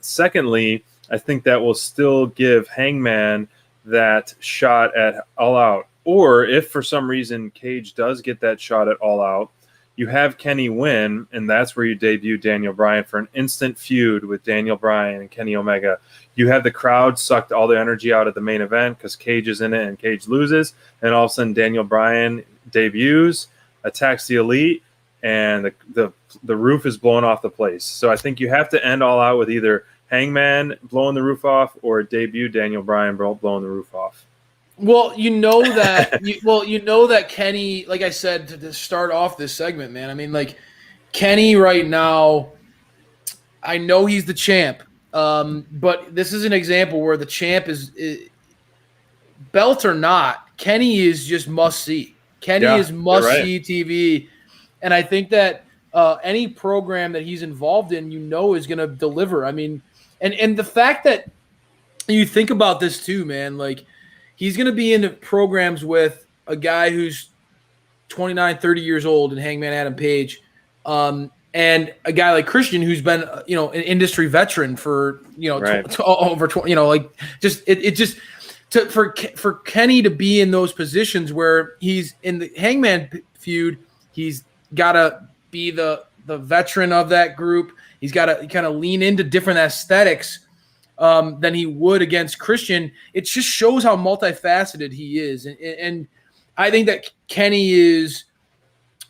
Secondly, I think that will still give Hangman that shot at All Out. Or if for some reason Cage does get that shot at All Out, you have Kenny win, and that's where you debut Daniel Bryan for an instant feud with Daniel Bryan and Kenny Omega. You have the crowd sucked all the energy out of the main event because Cage is in it and Cage loses, and all of a sudden Daniel Bryan debuts, attacks the Elite, and the roof is blown off the place. So I think you have to end All Out with either Hangman blowing the roof off or debut Daniel Bryan blowing the roof off. Well, that Kenny, like I said to start off this segment, man. I mean, like Kenny right now, I know he's the champ, but this is an example where the champ is belt or not. Kenny is just must see. Kenny is must see TV, and I think that any program that he's involved in, is going to deliver. I mean, and the fact that you think about this too, man, like. He's going to be in programs with a guy who's 29, 30 years old in Hangman Adam Page, and a guy like Christian who's been, an industry veteran for, over 20, for Kenny to be in those positions where he's in the Hangman feud, he's got to be the veteran of that group. He's got to kind of lean into different aesthetics than he would against Christian. It just shows how multifaceted he is. And I think that Kenny is,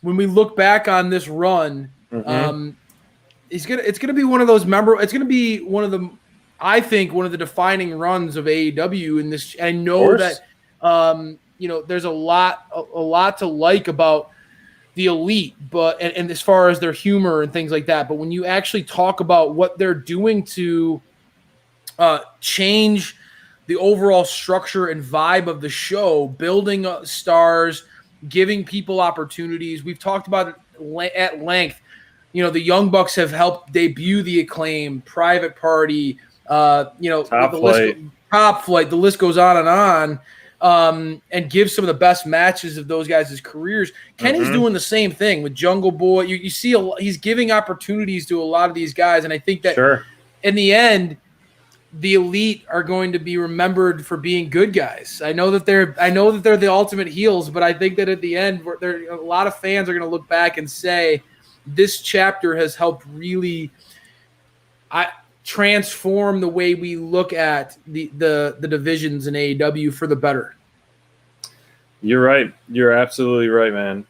when we look back on this run, it's gonna be one of those it's gonna be one of the defining runs of AEW in this. I know that there's a lot to like about the Elite, but and as far as their humor and things like that. But when you actually talk about what they're doing to change the overall structure and vibe of the show, building stars, giving people opportunities. We've talked about at length. You know, the Young Bucks have helped debut the Acclaim, Private Party, Top Flight. The list goes on and on, and give some of the best matches of those guys' careers. Kenny's doing the same thing with Jungle Boy. You see, he's giving opportunities to a lot of these guys, and I think that in the end, the Elite are going to be remembered for being good guys. I know that they're the ultimate heels, but I think that at the end, a lot of fans are going to look back and say, this chapter has helped really transform the way we look at the divisions in AEW for the better. You're right. You're absolutely right, man.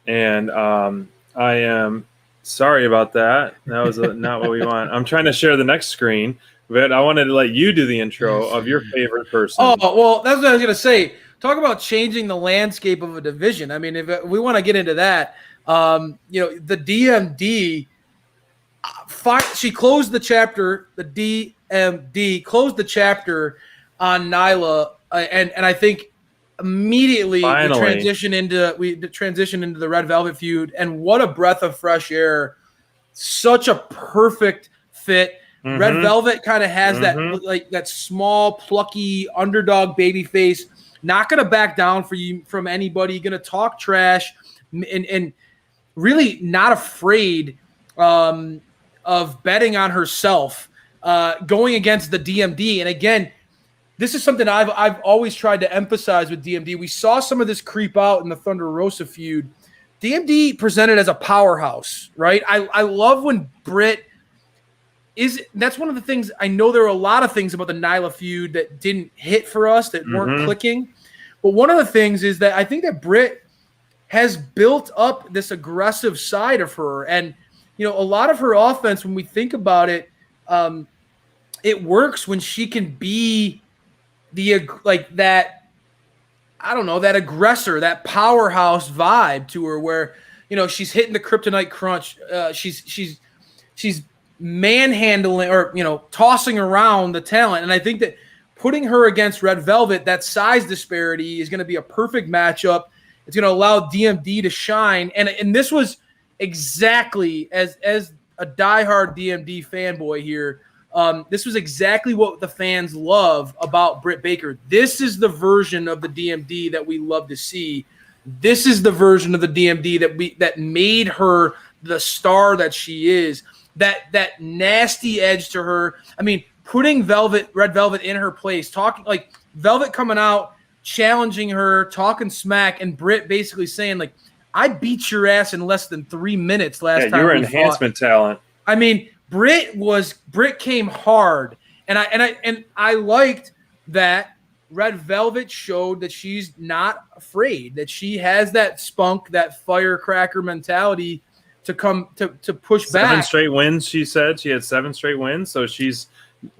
And I am sorry about that. That was not what we want. I'm trying to share the next screen, but I wanted to let you do the intro of your favorite person. Oh, well, that's what I was going to say. Talk about changing the landscape of a division. I mean, if we want to get into that, the DMD, she closed the chapter. The DMD closed the chapter on Nyla, and I think immediately we transition into the Red Velvet feud, and what a breath of fresh air! Such a perfect fit. Red Velvet kind of has that small, plucky underdog baby face, not going to back down from anybody, going to talk trash, and really not afraid of betting on herself, going against the DMD. And again, this is something I've always tried to emphasize with DMD. We saw some of this creep out in the Thunder Rosa feud. DMD presented as a powerhouse, right? I love when Britt that's one of the things. I know there are a lot of things about the Nyla feud that didn't hit for us, that weren't clicking. But one of the things is that I think that Britt has built up this aggressive side of her. And, a lot of her offense, when we think about it, it works when she can be that aggressor, that powerhouse vibe to her where, she's hitting the kryptonite crunch. She's manhandling or, tossing around the talent. And I think that putting her against Red Velvet, that size disparity is going to be a perfect matchup. It's going to allow DMD to shine. And this was exactly, as a diehard DMD fanboy here, this was exactly what the fans love about Britt Baker. This is the version of the DMD that we love to see. This is the version of the DMD that made her the star that she is. That nasty edge to her. I mean, putting Red Velvet in her place, talking like Velvet coming out, challenging her, talking smack, and Britt basically saying like, "I beat your ass in less than 3 minutes last time." Yeah, you're enhancement talent. I mean, Britt came hard, and I liked that Red Velvet showed that she's not afraid, that she has that spunk, that firecracker mentality to come to push back. 7 straight wins, she said. She had 7 straight wins, so she's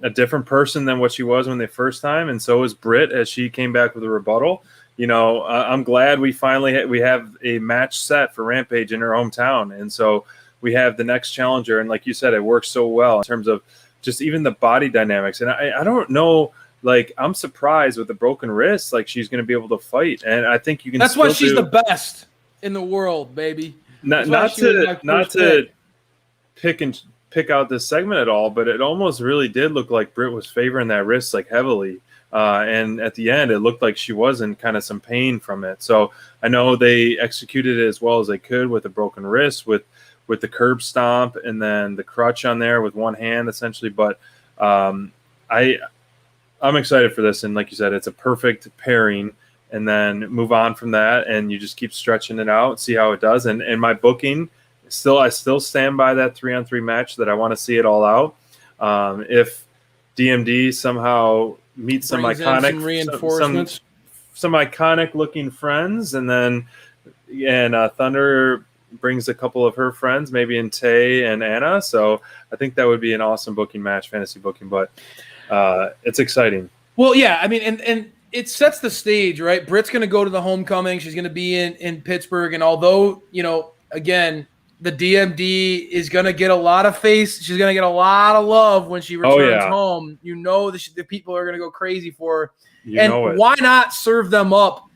a different person than what she was when they first time, and so is Britt as she came back with a rebuttal. I'm glad we finally we have a match set for Rampage in her hometown, and so we have the next challenger, and like you said, it works so well in terms of just even the body dynamics. And I don't know, like, I'm surprised with the broken wrist, like she's going to be able to fight, and I think you can. That's why she's the best in the world, baby. Not to pick out this segment at all, but it almost really did look like Britt was favoring that wrist like heavily. And at the end, it looked like she was in kind of some pain from it. So I know they executed it as well as they could with a broken wrist, with the curb stomp, and then the crutch on there with one hand essentially. But I'm excited for this. And like you said, it's a perfect pairing. And then move on from that, and you just keep stretching it out, see how it does. And my booking, I still stand by that 3-on-3 match that I want to see it all out. If DMD somehow meets some iconic reinforcements, some iconic looking friends, and Thunder brings a couple of her friends, maybe in Tay and Anna. So I think that would be an awesome booking match, fantasy booking. But it's exciting. Well, yeah, I mean, and it sets the stage, right? Britt's going to go to the homecoming. She's going to be in Pittsburgh. And although, again, the DMD is going to get a lot of face, she's going to get a lot of love when she returns home. The people are going to go crazy for her. Why not serve them up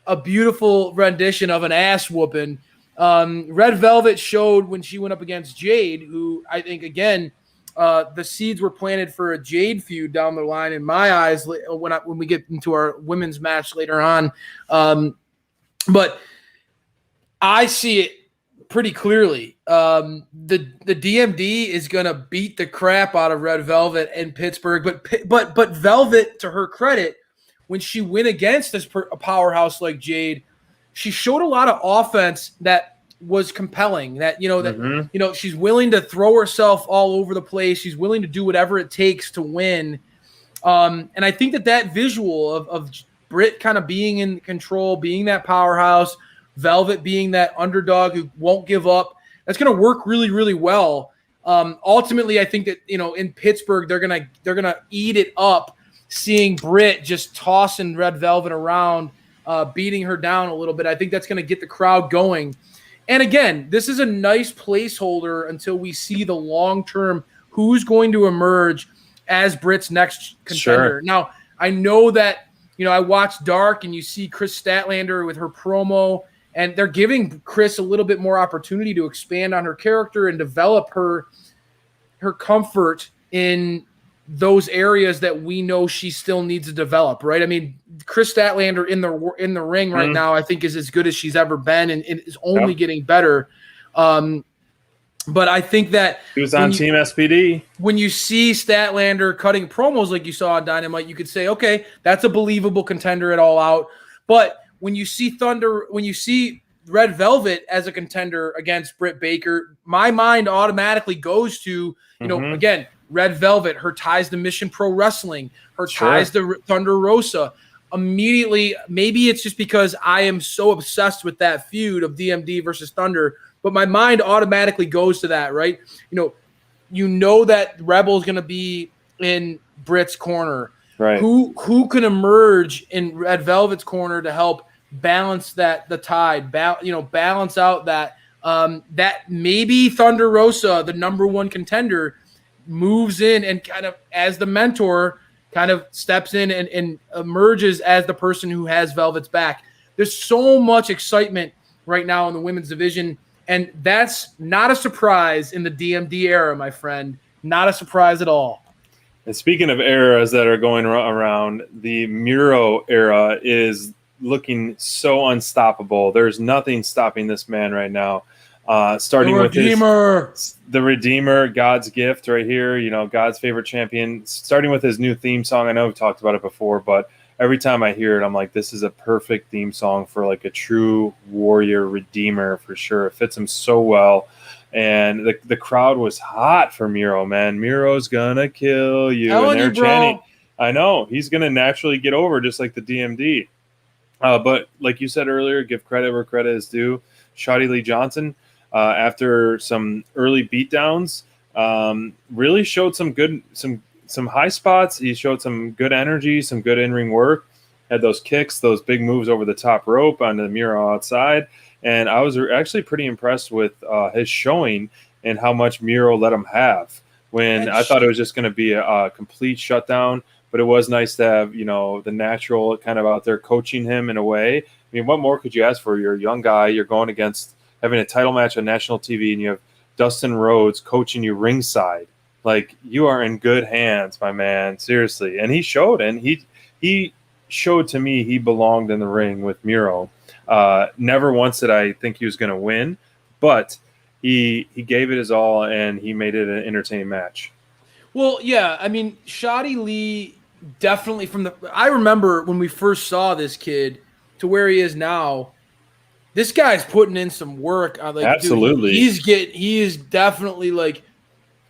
a beautiful rendition of an ass whooping Red Velvet showed when she went up against Jade, who I think, again, the seeds were planted for a Jade feud down the line in my eyes when we get into our women's match later on. But I see it pretty clearly. The DMD is going to beat the crap out of Red Velvet in Pittsburgh. But Velvet, to her credit, when she went against a powerhouse like Jade, she showed a lot of offense that was compelling. That she's willing to throw herself all over the place. She's willing to do whatever it takes to win. And I think that visual of Britt kind of being in control, being that powerhouse, Velvet being that underdog who won't give up, that's going to work really, really well. Ultimately, I think that in Pittsburgh they're gonna eat it up, seeing Britt just tossing Red Velvet around, beating her down a little bit. I think that's going to get the crowd going. And again, this is a nice placeholder until we see the long-term who's going to emerge as Britt's next contender. Sure. Now, I know that, I watched Dark and you see Chris Statlander with her promo, and they're giving Chris a little bit more opportunity to expand on her character and develop her comfort in those areas that we know she still needs to develop, right? I mean, Chris Statlander in the ring right now, I think, is as good as she's ever been and is only getting better. But I think that he was on Team SPD. When you see Statlander cutting promos like you saw on Dynamite, you could say, okay, that's a believable contender at All Out. But when you see Red Velvet as a contender against Britt Baker, my mind automatically goes to, again, Red Velvet, her ties to Mission Pro Wrestling, her ties to Thunder Rosa. Immediately, maybe it's just because I am so obsessed with that feud of DMD versus Thunder, but my mind automatically goes to that, right? You know that Rebel is going to be in Britt's corner. Right. Who can emerge in Red Velvet's corner to help balance the tide, balance out that maybe Thunder Rosa, the number one contender, moves in and kind of as the mentor kind of steps in and emerges as the person who has Velvet's back. There's so much excitement right now in the women's division, and that's not a surprise in the DMD era, my friend. Not a surprise at all. And speaking of eras that are going around, the Miro era is looking so unstoppable. There's nothing stopping this man right now. Starting with the Redeemer, God's gift right here, God's favorite champion, starting with his new theme song. I know we've talked about it before, but every time I hear it, I'm like, this is a perfect theme song for like a true warrior Redeemer for sure. It fits him so well. And the crowd was hot for Miro, man. Miro's gonna kill you. And they're chanting. I know. He's gonna naturally get over just like the DMD. But like you said earlier, give credit where credit is due. Shotty Lee Johnson, after some early beatdowns, really showed some high spots. He showed some good energy, some good in-ring work. Had those kicks, those big moves over the top rope onto the Miro outside. And I was actually pretty impressed with his showing and how much Miro let him have. When I thought it was just going to be a complete shutdown, but it was nice to have, the natural kind of out there coaching him in a way. I mean, what more could you ask for? You're a young guy. You're going against having a title match on national TV, and you have Dustin Rhodes coaching you ringside. Like, you are in good hands, my man. Seriously. And he showed, and he showed to me he belonged in the ring with Miro. Never once did I think he was going to win, but he gave it his all, and he made it an entertaining match. Well, yeah, I mean, Shotty Lee definitely I remember when we first saw this kid to where he is now. This guy's putting in some work. Absolutely. Dude, he is definitely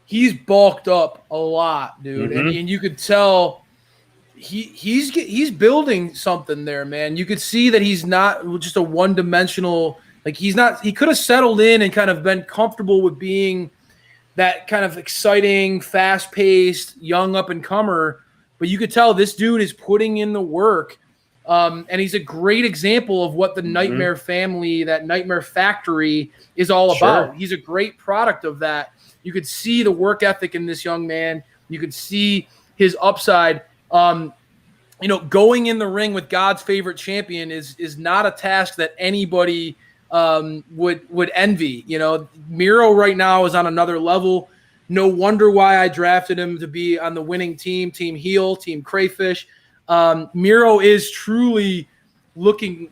he's bulked up a lot, dude. Mm-hmm. And you could tell he's building something there, man. You could see that he's not just a one-dimensional, he could have settled in and kind of been comfortable with being that kind of exciting, fast-paced, young up-and-comer. But you could tell this dude is putting in the work. And he's a great example of what the Nightmare family, that Nightmare Factory is all about. He's a great product of that. You could see the work ethic in this young man. You could see his upside. Going in the ring with God's favorite champion is not a task that anybody would envy. You know, Miro right now is on another level. No wonder why I drafted him to be on the winning team, Team Heel, Team Crayfish. Miro is truly looking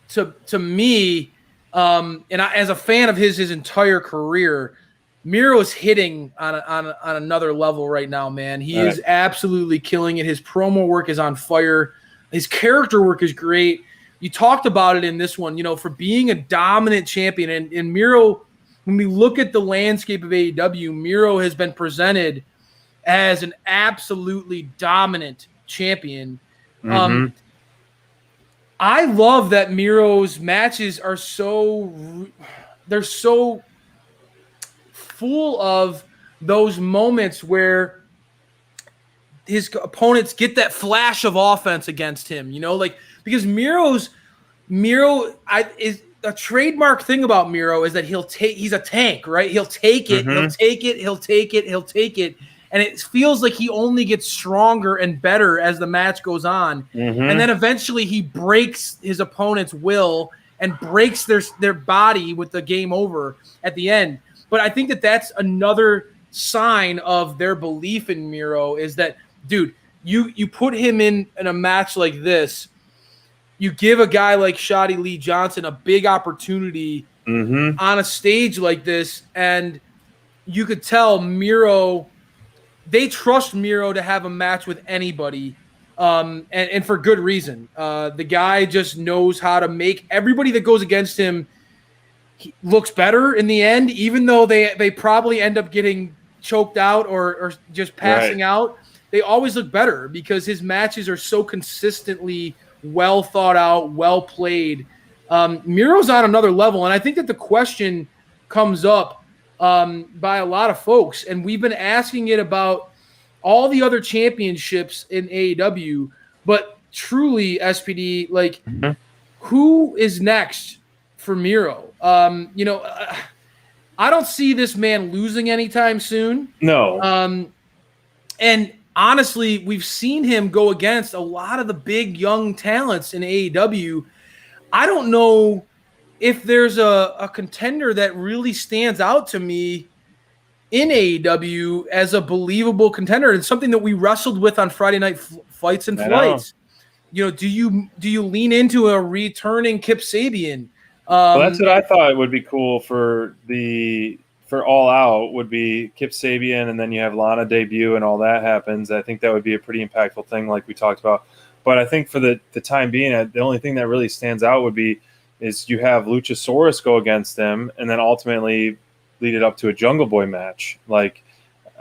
to me, and as a fan of his entire career, Miro is hitting on another level right now, man. He is absolutely killing it. His promo work is on fire. His character work is great. You talked about it in this one, you know, for being a dominant champion. And Miro, when we look at the landscape of AEW, Miro has been presented as an absolutely dominant champion. Mm-hmm. I love that Miro's matches are they're so full of those moments where his opponents get that flash of offense against him, you know, like, because Miro is a trademark thing about Miro is that he's a tank, right? He'll take it, he'll take it. And it feels like he only gets stronger and better as the match goes on. And then eventually he breaks his opponent's will and breaks their body with the game over at the end. But I think that that's another sign of their belief in Miro is that, dude, you put him in a match like this, you give a guy like Shotty Lee Johnson a big opportunity on a stage like this, and you could tell Miro – they trust Miro to have a match with anybody, and for good reason. The guy just knows how to make everybody that goes against him looks better in the end, even though they probably end up getting choked out or just passing out. They always look better because his matches are so consistently well thought out, well played. Miro's on another level, and I think that the question comes up by a lot of folks, and we've been asking it about all the other championships in AEW, but truly, SPD, like, who is next for Miro? You know, I don't see this man losing anytime soon. No. And honestly, we've seen him go against a lot of the big young talents in AEW. I don't know if there's a contender that really stands out to me in AEW as a believable contender, and something that we wrestled with on Friday Night Fights and Flights. You know, do you lean into a returning Kip Sabian? Well, that's what I thought would be cool for All Out would be Kip Sabian, and then you have Lana debut and all that happens. I think that would be a pretty impactful thing, like we talked about. But I think for the time being, the only thing that really stands out would be is you have Luchasaurus go against them and then ultimately lead it up to a Jungle Boy match. Like,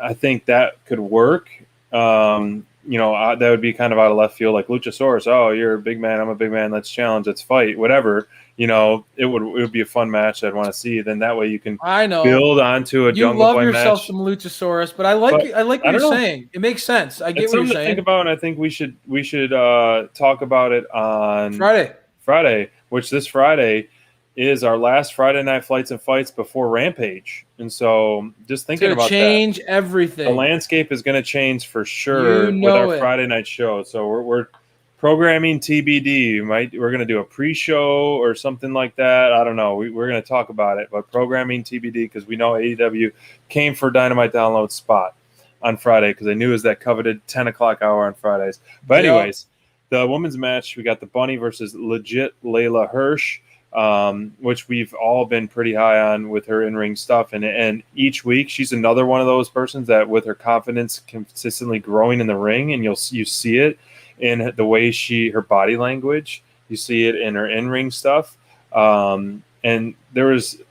I think that could work. You know, that would be kind of out of left field. Like Luchasaurus, oh, you're a big man, I'm a big man, let's challenge, let's fight, whatever. You know, it would be a fun match I'd want to see. Then that way you can build onto a Jungle Boy match. You love yourself some Luchasaurus, but I like what you're saying. It makes sense. I get what you're saying. To think about, and I think we should talk about it on Friday, which this Friday is our last Friday Night Flights and Fights before Rampage. And so just thinking about that. Change everything. The landscape is going to change for sure with our Friday night show. So we're programming TBD. We're going to do a pre-show or something like that. I don't know. We're going to talk about it, but programming TBD because we know AEW came for Dynamite Download spot on Friday because they knew it was that coveted 10 o'clock hour on Fridays. But anyways, the women's match, we got the Bunny versus legit Layla Hirsch, which we've all been pretty high on with her in-ring stuff. And each week, she's another one of those persons that with her confidence consistently growing in the ring, and you see it in the way her body language. You see it in her in-ring stuff. And there was,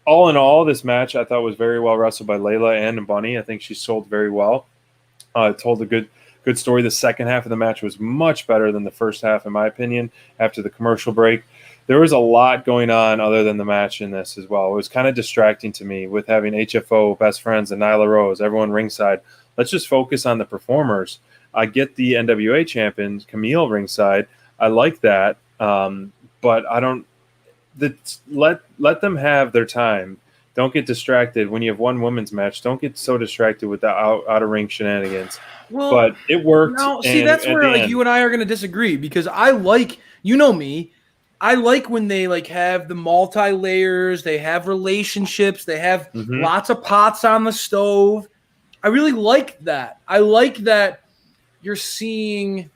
all in all, this match I thought was very well wrestled by Layla and Bunny. I think she sold very well. Told a good story. The second half of the match was much better than the first half, in my opinion, after the commercial break. There was a lot going on other than the match in this as well. It was kind of distracting to me with having HFO, Best Friends, and Nyla Rose, everyone ringside. Let's just focus on the performers. I get the NWA champion, Camille, ringside. I like that, but I don't let them have their time. Don't get distracted when you have one women's match. Don't get so distracted with the out of ring shenanigans. Well, but it worked. No, see, that's where you and I are going to disagree because I like, you know me, I like when they like have the multi-layers, they have relationships, they have lots of pots on the stove. I really like that. I like that you're seeing,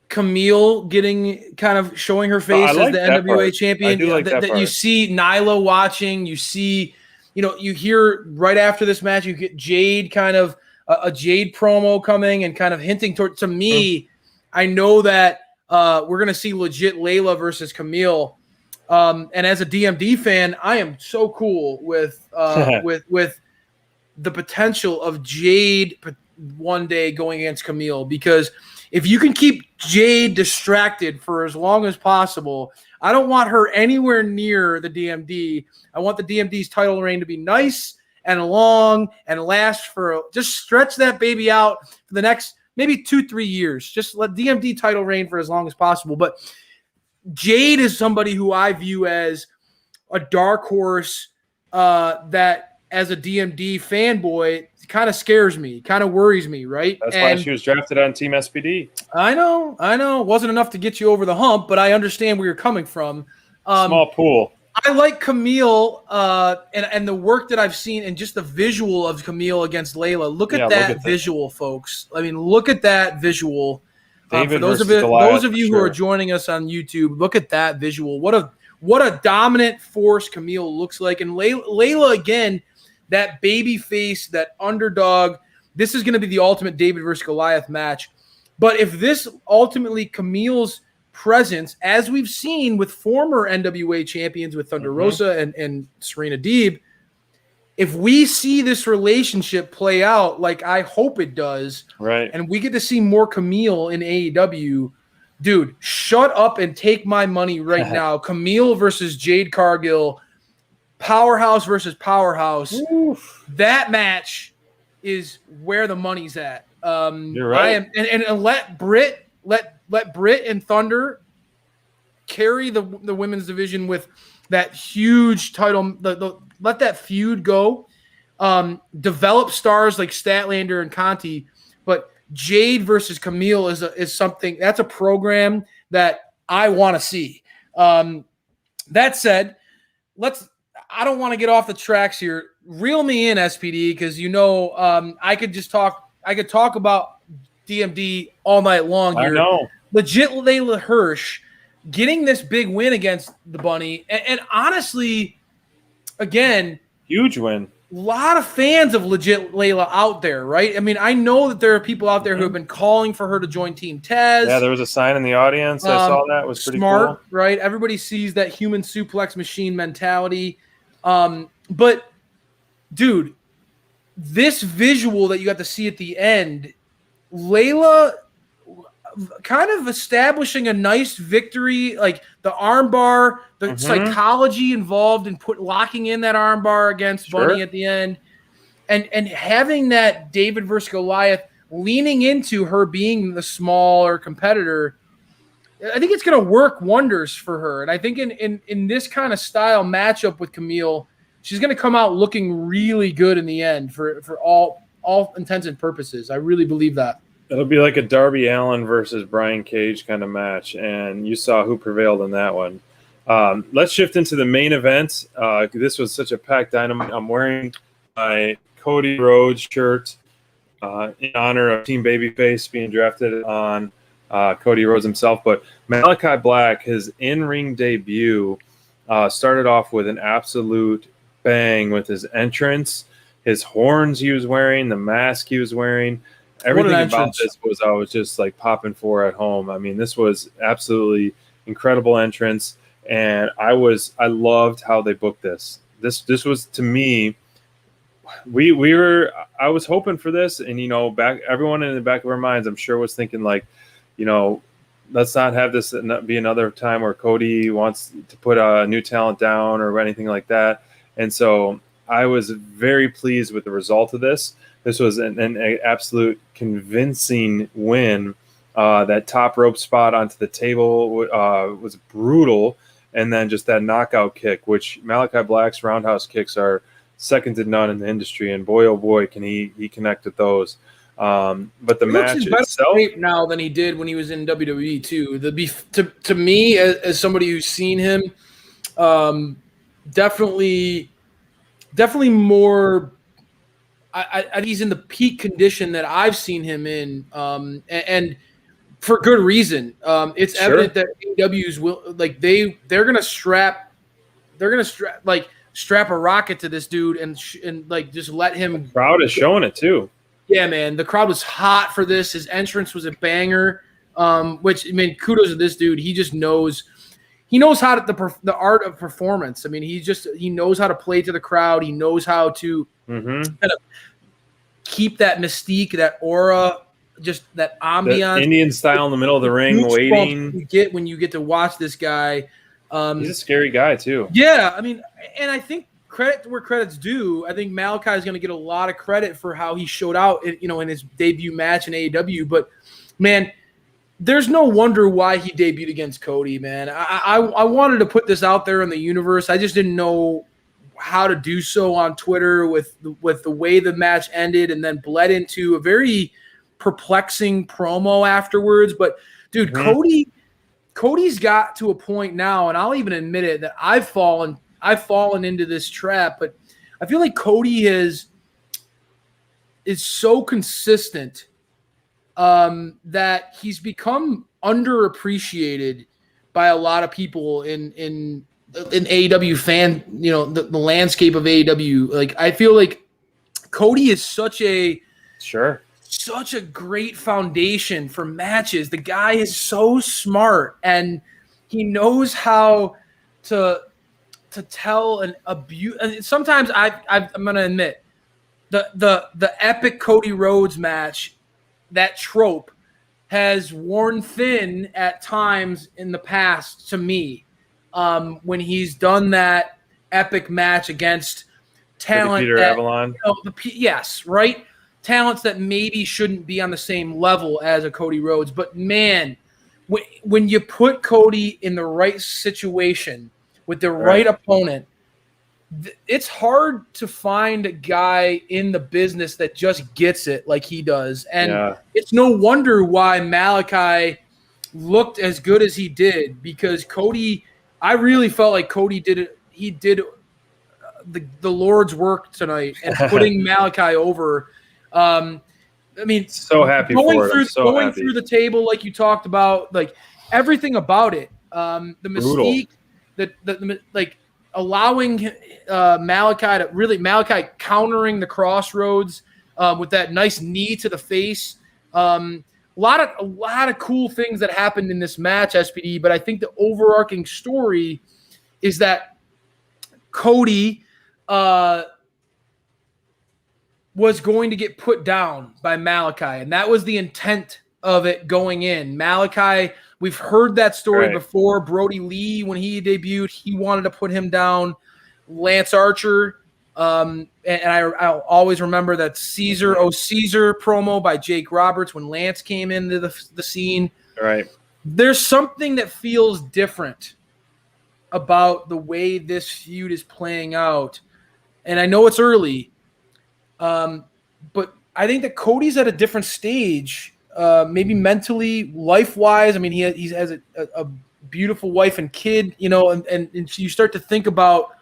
Camille getting kind of showing her face as the NWA champion. I do like that that part. you see Nyla watching. You see, you hear right after this match, you get Jade kind of a Jade promo coming and kind of hinting toward. To me, I know that we're going to see legit Layla versus Camille. And as a DMD fan, I am so cool with with the potential of Jade one day going against Camille, because if you can keep Jade distracted for as long as possible, I don't want her anywhere near the DMD. I want the DMD's title reign to be nice and long and last just stretch that baby out for the next maybe 2-3 years. Just let DMD title reign for as long as possible. But Jade is somebody who I view as a dark horse that, as a DMD fanboy, kind of scares me, kind of worries me, right? That's why she was drafted on Team SPD. I know. It wasn't enough to get you over the hump, but I understand where you're coming from. Small pool. I like Camille and the work that I've seen and just the visual of Camille against Layla. Look at that visual, folks. I mean, look at that visual. For those of you who are joining us on YouTube, look at that visual. What a dominant force Camille looks like. And Layla, again, that baby face, that underdog. This is going to be the ultimate David versus Goliath match. But if this ultimately Camille's presence, as we've seen with former NWA champions with Thunder Rosa and Serena Deeb, if we see this relationship play out like I hope it does, right, and we get to see more Camille in AEW, dude, shut up and take my money right now. Camille versus Jade Cargill, powerhouse versus powerhouse. Oof. That match is where the money's at. You're right. And let Britt and Thunder carry the women's division with that huge title. Let that feud go. Develop stars like Statlander and Conti, but Jade versus Camille is something that's a program that I want to see. That said, I don't want to get off the tracks here. Reel me in, SPD, because I could talk about DMD all night long here. I know. Legit Layla Hirsch getting this big win against the Bunny. And honestly, again, huge win. A lot of fans of legit Layla out there, right? I mean, I know that there are people out there who have been calling for her to join Team Taz. Yeah, there was a sign in the audience. I saw that. It was pretty smart, cool. Right? Everybody sees that human suplex machine mentality. But, dude, this visual that you got to see at the end, Layla kind of establishing a nice victory, like the armbar, the psychology involved in locking in that armbar against Bunny at the end, and having that David versus Goliath leaning into her being the smaller competitor. I think it's going to work wonders for her. And I think in this kind of style matchup with Camille, she's going to come out looking really good in the end for all intents and purposes. I really believe that. It'll be like a Darby Allin versus Brian Cage kind of match, and you saw who prevailed in that one. Let's shift into the main event. This was such a packed Dynamite. I'm wearing my Cody Rhodes shirt in honor of Team Babyface being drafted on Cody Rhodes himself. But Malachi Black, his in-ring debut, started off with an absolute bang with his entrance, his horns he was wearing, the mask he was wearing. Everything about this I was just like popping for at home. I mean, this was absolutely incredible entrance, and I loved how they booked this. This was, to me, I was hoping for this, and everyone in the back of our minds, I'm sure, was thinking like, let's not have this be another time where Cody wants to put a new talent down or anything like that. And so I was very pleased with the result of this. This was an absolute convincing win. That top rope spot onto the table was brutal. And then just that knockout kick, which Malachi Black's roundhouse kicks are second to none in the industry. And boy, oh boy, can he connect with those. But the He match looks in better itself, shape now than he did when he was in WWE too. To me, as somebody who's seen him, definitely more. I he's in the peak condition that I've seen him in, and for good reason. It's Sure. evident that AEW's will they're gonna strap a rocket to this dude and like just let him. crowd is showing it too. Yeah, man, the crowd was hot for this. His entrance was a banger. Which I mean, kudos to this dude. He just knows. He knows how to the art of performance. I mean, he knows how to play to the crowd. He knows how to kind of keep that mystique, that aura, just that ambiance. The Indian style in the middle of the ring, waiting. You get when you get to watch this guy. He's a scary guy too. Yeah, I mean, and I think credit where credit's due. I think Malachi is going to get a lot of credit for how he showed out, in his debut match in AEW. But man, there's no wonder why he debuted against Cody. Man, I wanted to put this out there in the universe. I just didn't know how to do so on Twitter with the way the match ended, and then bled into a very perplexing promo afterwards. But dude, Cody's got to a point now, and I'll even admit it, that I've fallen into this trap, but I feel like Cody is so consistent that he's become underappreciated by a lot of people in AEW fan, the landscape of AEW. Like, I feel like Cody is such a great foundation for matches. The guy is so smart, and he knows how to tell and sometimes I'm going to admit the epic Cody Rhodes match, that trope has worn thin at times in the past to me, when he's done that epic match against talent. Peter Avalon. Yes, right? Talents that maybe shouldn't be on the same level as a Cody Rhodes. But man, when you put Cody in the right situation with the right opponent, it's hard to find a guy in the business that just gets it like he does. And it's no wonder why Malachi looked as good as he did, because Cody, I really felt like Cody did it. He did the Lord's work tonight and putting Malachi over. I mean, so happy going for it. Going through the table, like you talked about, like everything about it, the mystique, the allowing Malachi countering the crossroads with that nice knee to the face. A lot of cool things that happened in this match, SPD. But I think the overarching story is that Cody was going to get put down by Malachi, and that was the intent of it going in. Malachi, we've heard that story before. Brody Lee, when he debuted, he wanted to put him down. Lance Archer, and I'll always remember that Caesar promo by Jake Roberts when Lance came into the scene. Right. There's something that feels different about the way this feud is playing out, and I know it's early, but I think that Cody's at a different stage, maybe mentally, life-wise. I mean, he has a beautiful wife and kid, and so you start to think about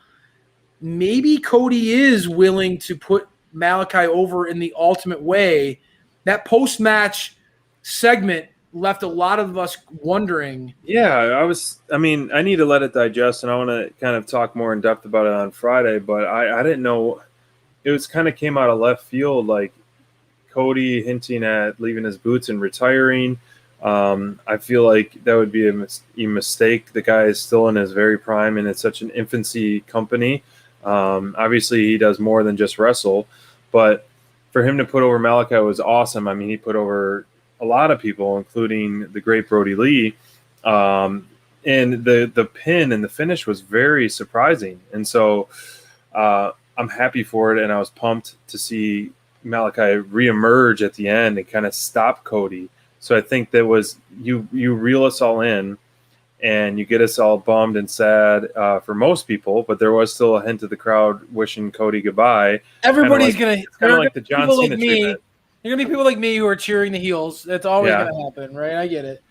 maybe Cody is willing to put Malachi over in the ultimate way. That post-match segment left a lot of us wondering. Yeah, I need to let it digest, and I want to kind of talk more in depth about it on Friday, but I didn't know. It was kind of came out of left field, like Cody hinting at leaving his boots and retiring. I feel like that would be a mistake. The guy is still in his very prime, and it's such an infancy company. Obviously, he does more than just wrestle, but for him to put over Malachi was awesome. I mean, he put over a lot of people, including the great Brody Lee. And the pin and the finish was very surprising. And so I'm happy for it, and I was pumped to see Malachi reemerge at the end and kind of stop Cody. So I think that was you reel us all in, and you get us all bummed and sad for most people, but there was still a hint of the crowd wishing Cody goodbye. Everybody's kind of like the John Cena treatment. You're gonna be people like me who are cheering the heels. That's always Yeah. gonna happen, right? I get it.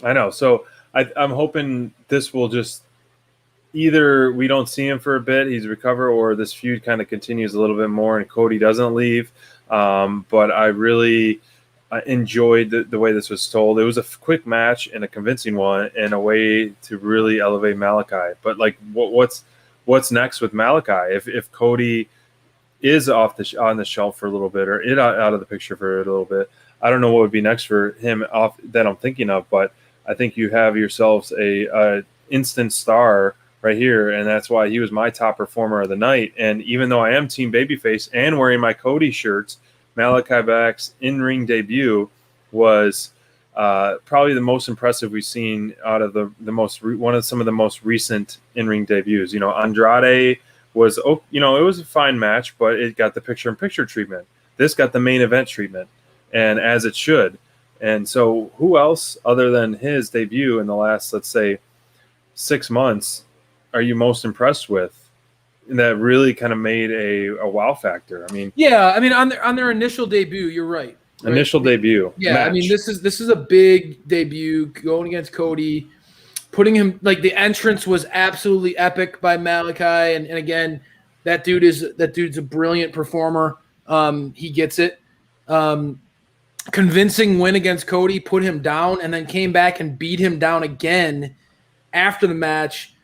I know. So I'm hoping this will just either we don't see him for a bit, he's recovered, or this feud kind of continues a little bit more and Cody doesn't leave. But I really enjoyed the way this was told. It was a quick match and a convincing one and a way to really elevate Malachi. But like, what's next with Malachi? If Cody is on the shelf for a little bit or out of the picture for a little bit, I don't know what would be next for him off that I'm thinking of. But I think you have yourselves a instant star right here, and that's why he was my top performer of the night. And even though I am Team Babyface and wearing my Cody shirts, Malachi Black's in-ring debut was probably the most impressive we've seen out of some of the most recent in-ring debuts. You know, Andrade was, it was a fine match, but it got the picture-in-picture treatment. This got the main event treatment, and as it should. And so who else other than his debut in the last, let's say, 6 months are you most impressed with that really kind of made a wow factor? I mean, on their initial debut, you're right. Initial debut. Yeah, match. I mean this is a big debut going against Cody, putting him like the entrance was absolutely epic by Malachi, and again, that dude's a brilliant performer. He gets it. Convincing win against Cody, put him down, and then came back and beat him down again after the match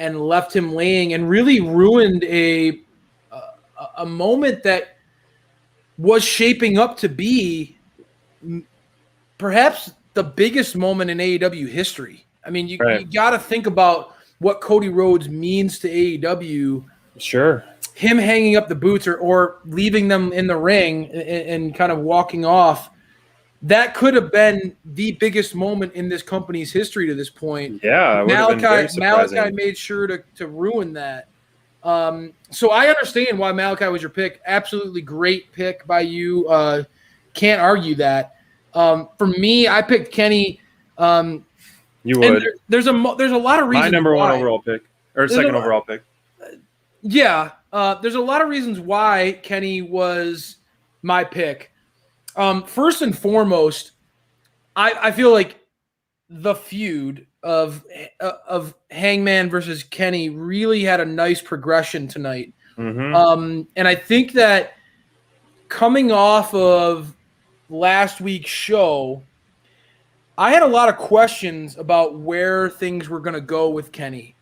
and left him laying and really ruined a moment that was shaping up to be perhaps the biggest moment in AEW history. I mean, you got to think about what Cody Rhodes means to AEW. Sure. Him hanging up the boots or leaving them in the ring and kind of walking off. That could have been the biggest moment in this company's history to this point. Yeah, it would have been very surprising. Malachi made sure to ruin that. So I understand why Malachi was your pick. Absolutely great pick by you. Can't argue that. For me, I picked Kenny. You would. There's a lot of reasons. My number why. one overall pick or second overall pick. Yeah, there's a lot of reasons why Kenny was my pick. First and foremost, I feel like the feud of Hangman versus Kenny really had a nice progression tonight. Mm-hmm. And I think that coming off of last week's show, I had a lot of questions about where things were going to go with Kenny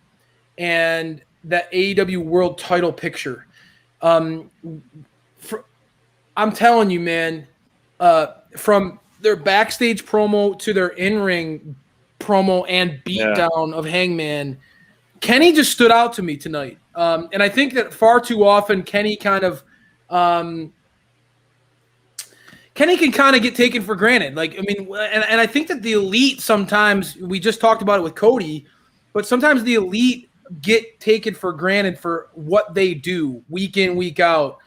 and that AEW World Title picture. I'm telling you, man. From their backstage promo to their in-ring promo and beatdown of Hangman, Kenny just stood out to me tonight. And I think that far too often Kenny kind of Kenny can kind of get taken for granted. Like, I mean, and I think that the Elite sometimes, we just talked about it with Cody, but sometimes the Elite get taken for granted for what they do week in, week out.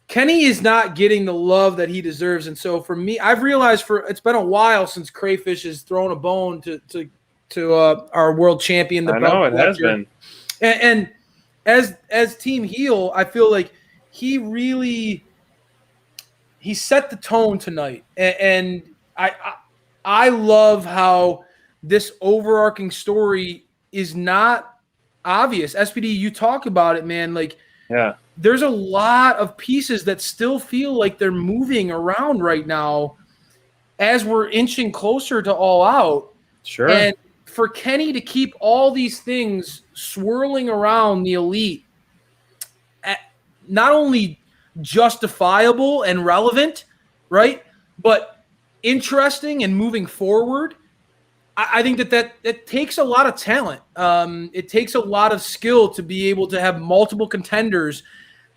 Kenny is not getting the love that he deserves, and so for me, I've realized it's been a while since Crayfish has thrown a bone to our world champion. I know it has been, and as Team Heel, I feel like he set the tone tonight, and I love how this overarching story is not obvious. SPD, you talk about it, man. Like, yeah. There's a lot of pieces that still feel like they're moving around right now as we're inching closer to All Out. Sure. And for Kenny to keep all these things swirling around the Elite, not only justifiable and relevant, right, but interesting and moving forward, I think that takes a lot of talent. It takes a lot of skill to be able to have multiple contenders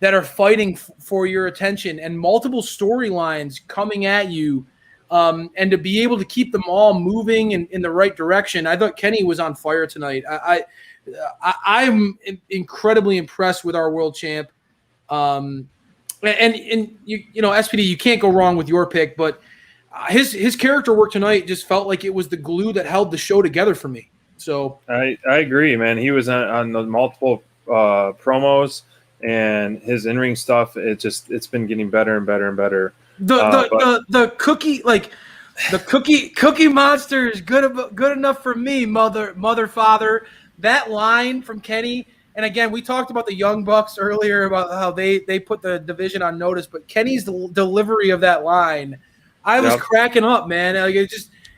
that are fighting for your attention and multiple storylines coming at you, and to be able to keep them all moving in the right direction. I thought Kenny was on fire tonight. I'm incredibly impressed with our world champ. And you know, SPD, you can't go wrong with your pick, but his character work tonight just felt like it was the glue that held the show together for me. So I agree, man. He was on the multiple promos and his in-ring stuff. It's been getting better and better and better. The cookie, like the cookie monster is good enough for me, mother father. That line from Kenny, and again, we talked about the Young Bucks earlier about how they put the division on notice, but Kenny's delivery of that line, I was cracking up, man. Like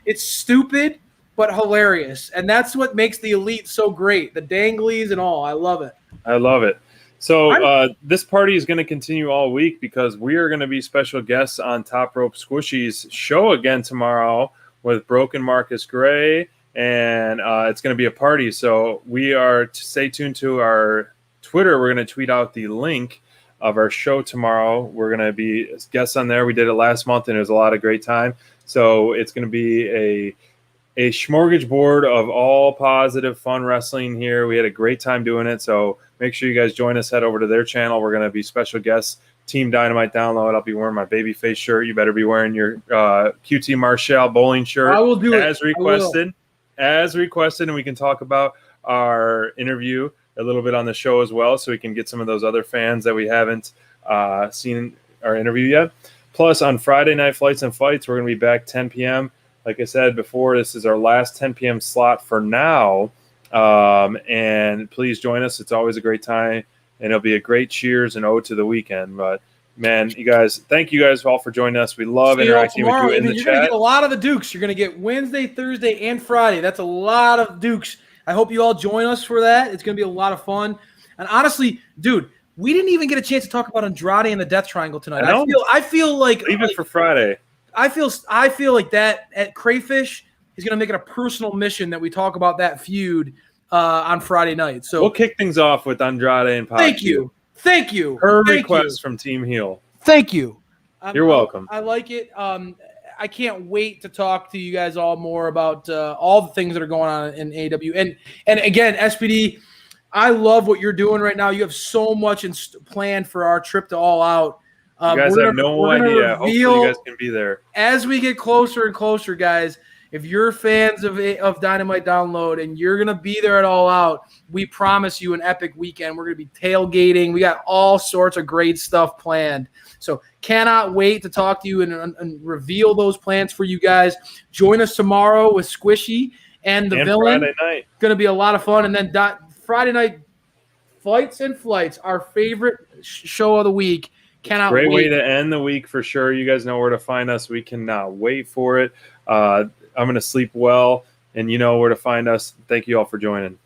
it's stupid but hilarious, and that's what makes the Elite so great. The danglies and all, I love it. I love it. So this party is going to continue all week because we are going to be special guests on Top Rope Squishy's show again tomorrow with Broken Marcus Gray, and it's going to be a party. So we are to stay tuned to our Twitter. We're going to tweet out the link of our show tomorrow. We're going to be guests on there. We did it last month, and it was a lot of great time. So it's going to be a smorgasbord of all positive, fun wrestling here. We had a great time doing it, so make sure you guys join us. Head over to their channel. We're going to be special guests. Team Dynamite Download. I'll be wearing my babyface shirt. You better be wearing your QT Marshall bowling shirt. I will do as requested. As requested, and we can talk about our interview a little bit on the show as well, so we can get some of those other fans that we haven't seen our interview yet. Plus, on Friday Night Flights and Fights, we're going to be back 10 p.m. Like I said before, this is our last 10 p.m. slot for now. And please join us. It's always a great time, and it'll be a great cheers and ode to the weekend. But, man, you guys, thank you guys all for joining us. We love interacting with you in the you're chat. You're going to get a lot of the Dukes. You're going to get Wednesday, Thursday, and Friday. That's a lot of Dukes. I hope you all join us for that. It's going to be a lot of fun. And honestly, dude, we didn't even get a chance to talk about Andrade and the Death Triangle tonight. I feel like leave it for Friday. I feel like that at Crayfish is going to make it a personal mission that we talk about that feud on Friday night. So we'll kick things off with Andrade and Pac. Thank you. Her request from Team Heel. Thank you. You're welcome. I like it. I can't wait to talk to you guys all more about all the things that are going on in AEW. And again, SPD, I love what you're doing right now. You have so much planned for our trip to All Out. You guys have no idea. Hopefully you guys can be there. As we get closer and closer, guys, if you're fans of Dynamite Download and you're going to be there at All Out, we promise you an epic weekend. We're going to be tailgating. We got all sorts of great stuff planned. So cannot wait to talk to you and reveal those plans for you guys. Join us tomorrow with Squishy and the Villain. Friday night. Going to be a lot of fun. And then Friday night, Fights and Flights, our favorite show of the week. Cannot Great wait. way to end the week for sure. You guys know where to find us. We cannot wait for it. I'm going to sleep well, and you know where to find us. Thank you all for joining.